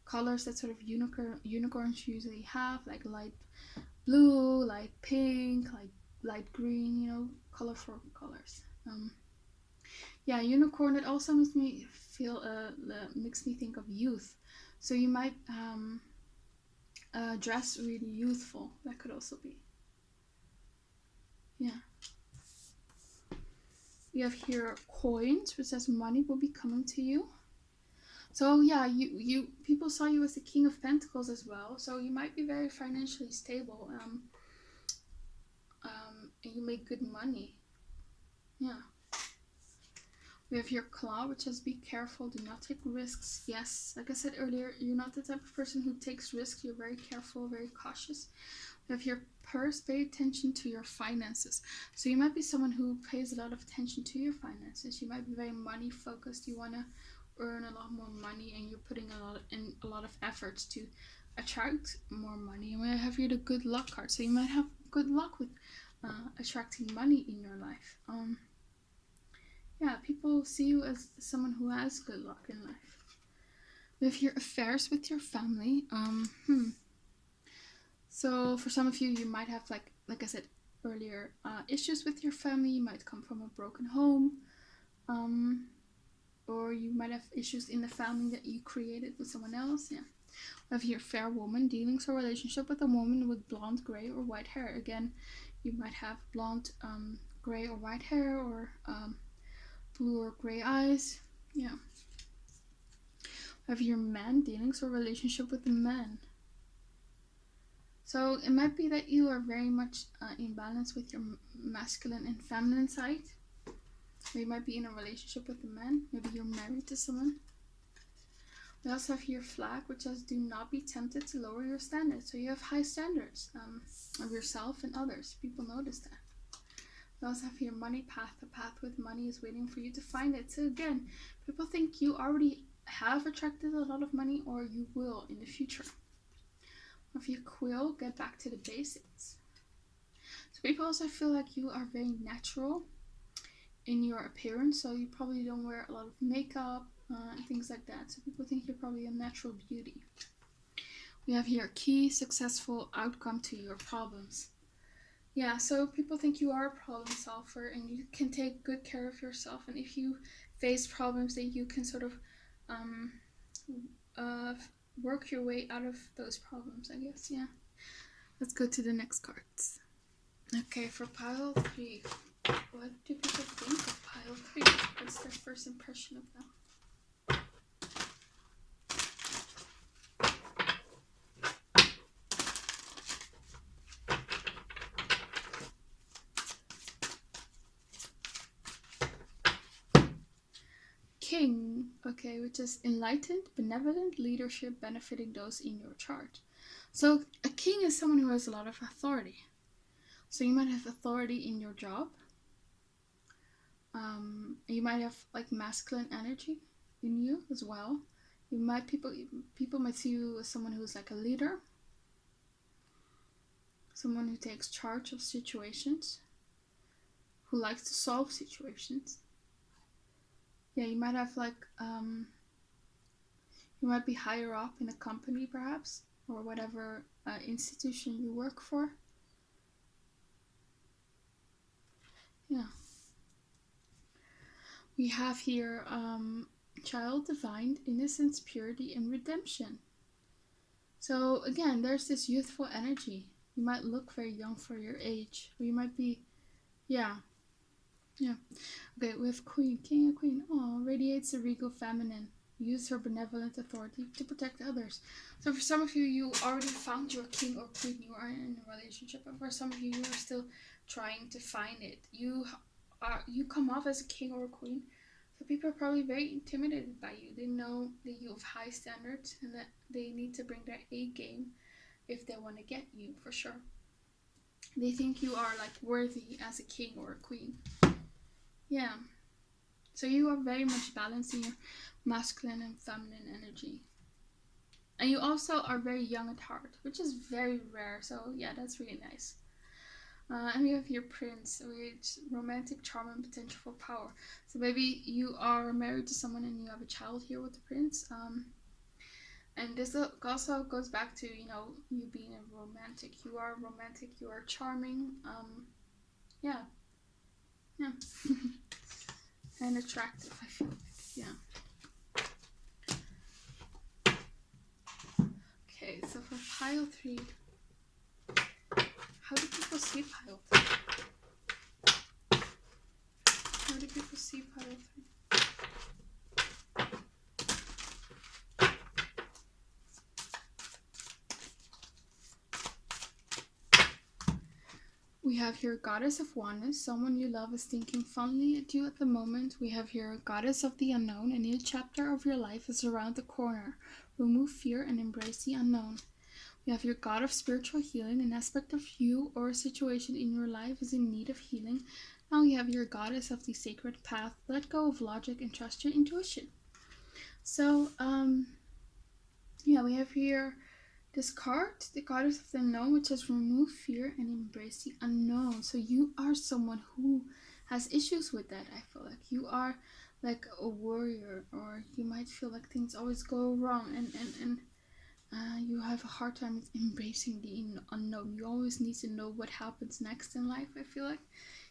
colors that sort of unicorns usually have, like light blue, light pink, like light green, you know, colorful colors. Yeah, unicorn, it also makes me feel makes me think of youth. So you might dress really youthful. That could also be. Yeah. We have here coins, which says money will be coming to you. So yeah, you people saw you as the King of Pentacles as well. So you might be very financially stable. And you make good money. Yeah. We have here claw, which says be careful, do not take risks. Yes, like I said earlier, you're not the type of person who takes risks. You're very careful, very cautious. We have here purse, pay attention to your finances. So you might be someone who pays a lot of attention to your finances. You might be very money focused. You want to earn a lot more money, and you're putting a lot of efforts to attract more money. And we have here the good luck card. So you might have good luck with attracting money in your life. Yeah, people see you as someone who has good luck in life. We have here affairs with your family. So for some of you, you might have, like I said earlier, issues with your family. You might come from a broken home, or you might have issues in the family that you created with someone else. Yeah. We have here fair woman, dealings or relationship with a woman with blonde, gray, or white hair. Again, you might have blonde, gray, or white hair, or blue or gray eyes. Yeah. We have your man, dealings or relationship with a man. So it might be that you are very much in balance with your masculine and feminine side. Or you might be in a relationship with a man. Maybe you're married to someone. We also have your flag, which says do not be tempted to lower your standards. So you have high standards of yourself and others. People notice that. We also have your money path. The path with money is waiting for you to find it. So again, people think you already have attracted a lot of money, or you will in the future. If you quill, get back to the basics. So people also feel like you are very natural in your appearance. So you probably don't wear a lot of makeup and things like that. So people think you're probably a natural beauty. We have here key, successful outcome to your problems. Yeah, so people think you are a problem solver and you can take good care of yourself. And if you face problems, that you can sort of work your way out of those problems, I guess. Yeah. Let's go to the next cards. Okay, for pile 3. What do people think of pile 3? What's their first impression of them? King, okay, which is enlightened, benevolent leadership benefiting those in your chart. So a king is someone who has a lot of authority. So you might have authority in your job. You might have like masculine energy in you as well. You might people might see you as someone who's like a leader, someone who takes charge of situations, who likes to solve situations. Yeah, you might have like you might be higher up in a company perhaps, or whatever institution you work for. Yeah. We have here child divine, innocence, purity, and redemption. So again, there's this youthful energy. You might look very young for your age, or you might be, yeah. Okay, we have queen, king and queen. Oh, radiates the regal feminine. Use her benevolent authority to protect others. So for some of you, you already found your king or queen. You are in a relationship, and for some of you, you are still trying to find it. You come off as a king or a queen. So people are probably very intimidated by you. They know that you have high standards and that they need to bring their A game if they want to get you, for sure. They think you are like worthy as a king or a queen. Yeah. So you are very much balancing your masculine and feminine energy. And you also are very young at heart, which is very rare. So yeah, that's really nice. And we have your prince, which romantic charm and potential for power. So maybe you are married to someone and you have a child here with the prince. And this also goes back to, you know, you being a romantic. You are romantic, you are charming. Yeah. Yeah. And attractive, I feel like. Yeah. Okay, so for pile 3, how do people see pile 3? How do people see pile 3? We have here Goddess of Oneness. Someone you love is thinking fondly at you at the moment. We have here Goddess of the Unknown. A new chapter of your life is around the corner. Remove fear and embrace the unknown. We have your God of Spiritual Healing. An aspect of you or a situation in your life is in need of healing. Now we have your Goddess of the Sacred Path. Let go of logic and trust your intuition. So, yeah, we have here this card, the Goddess of the Unknown, which says remove fear and embrace the unknown. So you are someone who has issues with that. I feel like you are like a warrior, or you might feel like things always go wrong, and you have a hard time embracing the unknown. You always need to know what happens next in life. I feel like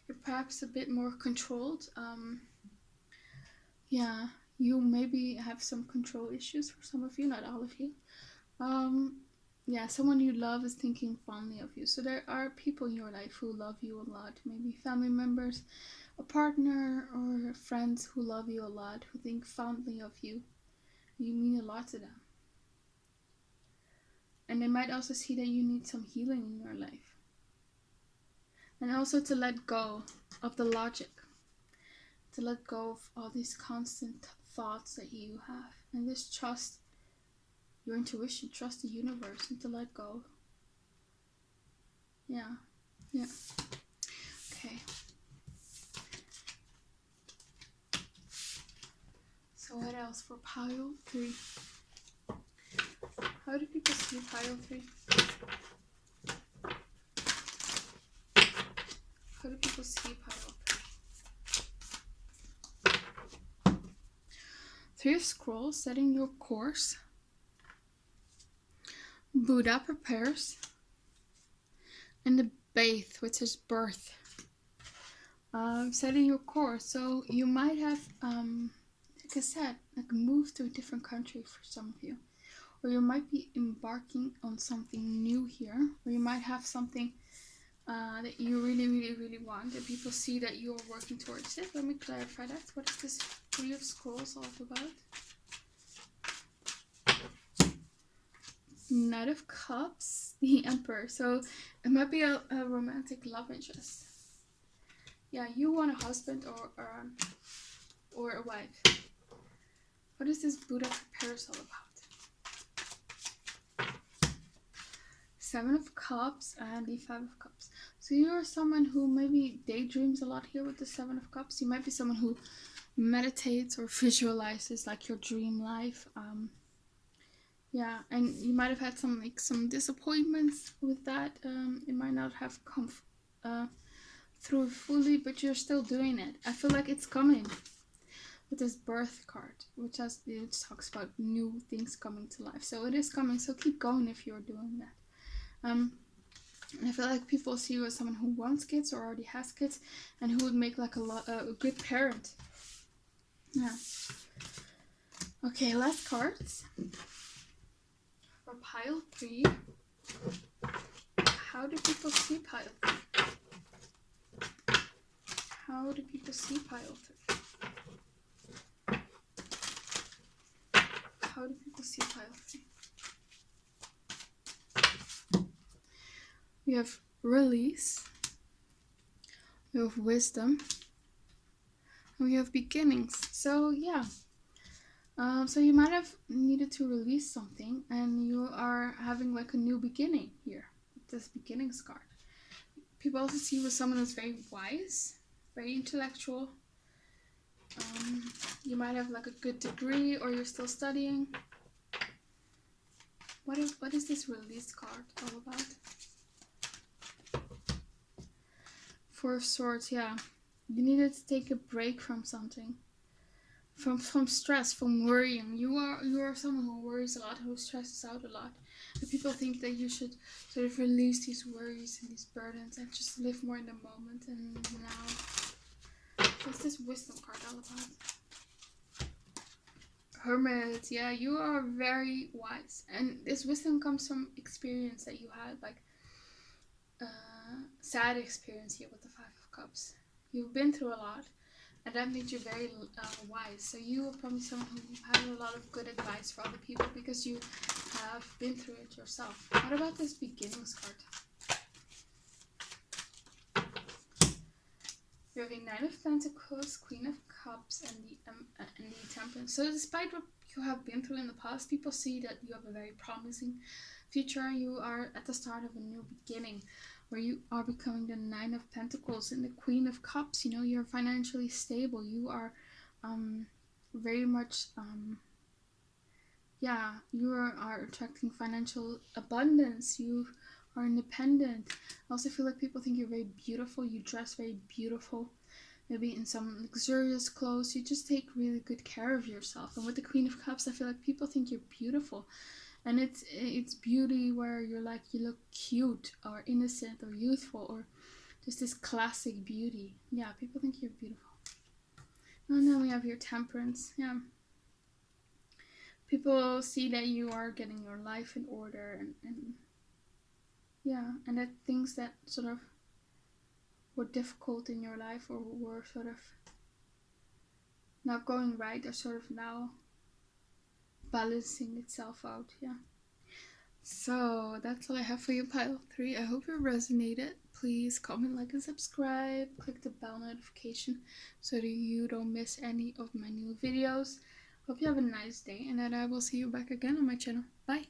you're perhaps a bit more controlled. Yeah, you maybe have some control issues for some of you, not all of you. Yeah, someone you love is thinking fondly of you. So there are people in your life who love you a lot. Maybe family members, a partner, or friends who love you a lot, who think fondly of you. You mean a lot to them. And they might also see that you need some healing in your life. And also to let go of the logic. To let go of all these constant thoughts that you have. And just trust your intuition, trust the universe, and to let go. Yeah. Okay. So what else for pile 3? How do people see pile 3? How do people see pile 3? 3 of Scrolls, setting your course. Buddha prepares. And the Bath, which is birth. Setting your course. So you might have, like I said, like moved to a different country for some of you. Or you might be embarking on something new here. Or you might have something that you really want. And people see that you are working towards it. Let me clarify that. What is this 3 of Scrolls all about? Knight of Cups, the Emperor. So it might be a romantic love interest. Yeah, you want a husband or a wife. What is this Buddha prepares all about? 7 of Cups and the 5 of Cups. So you're someone who maybe daydreams a lot here with the 7 of Cups. You might be someone who meditates or visualizes like your dream life. Yeah, and you might have had some disappointments with that. It might not have come through fully, but you're still doing it. I feel like it's coming with this birth card, which talks about new things coming to life. So it is coming. So keep going if you're doing that. And I feel like people see you as someone who wants kids or already has kids, and who would make like a good parent. Yeah. Okay, last cards. For pile 3, how do people see pile 3? How do people see pile 3? How do people see pile 3? We have release. We have wisdom. And we have beginnings. So yeah. So you might have needed to release something, and you are having like a new beginning here with this beginnings card. People also see you as someone who's very wise, very intellectual. You might have like a good degree, or you're still studying. What is this release card all about? 4 of Swords, yeah. You needed to take a break from something. from stress, from worrying. You are someone who worries a lot, who stresses out a lot. And people think that you should sort of release these worries and these burdens and just live more in the moment. And now, what's this wisdom card all about? Hermit, yeah, you are very wise, and this wisdom comes from experience that you had, like sad experience here with the Five of Cups. You've been through a lot, and that made you very wise. So you are probably someone who has a lot of good advice for other people because you have been through it yourself. What about this beginnings card? You have a Nine of Pentacles, Queen of Cups, and the Temperance. So despite what you have been through in the past, people see that you have a very promising future. You are at the start of a new beginning, where you are becoming the Nine of Pentacles and the Queen of Cups. You know, you're financially stable. You are very much you are attracting financial abundance. You are independent. I also feel like people think you're very beautiful. You dress very beautiful. Maybe in some luxurious clothes. You just take really good care of yourself. And with the Queen of Cups, I feel like people think you're beautiful. And it's beauty where you're like, you look cute or innocent or youthful or just this classic beauty. Yeah, people think you're beautiful. And then we have your Temperance. Yeah. People see that you are getting your life in order and that things that sort of were difficult in your life or were sort of not going right are sort of now balancing itself out. Yeah. So that's all I have for you, pile 3. I hope it resonated. Please comment, like, and subscribe. Click the bell notification so that you don't miss any of my new videos. Hope you have a nice day, and that I will see you back again on my channel. Bye.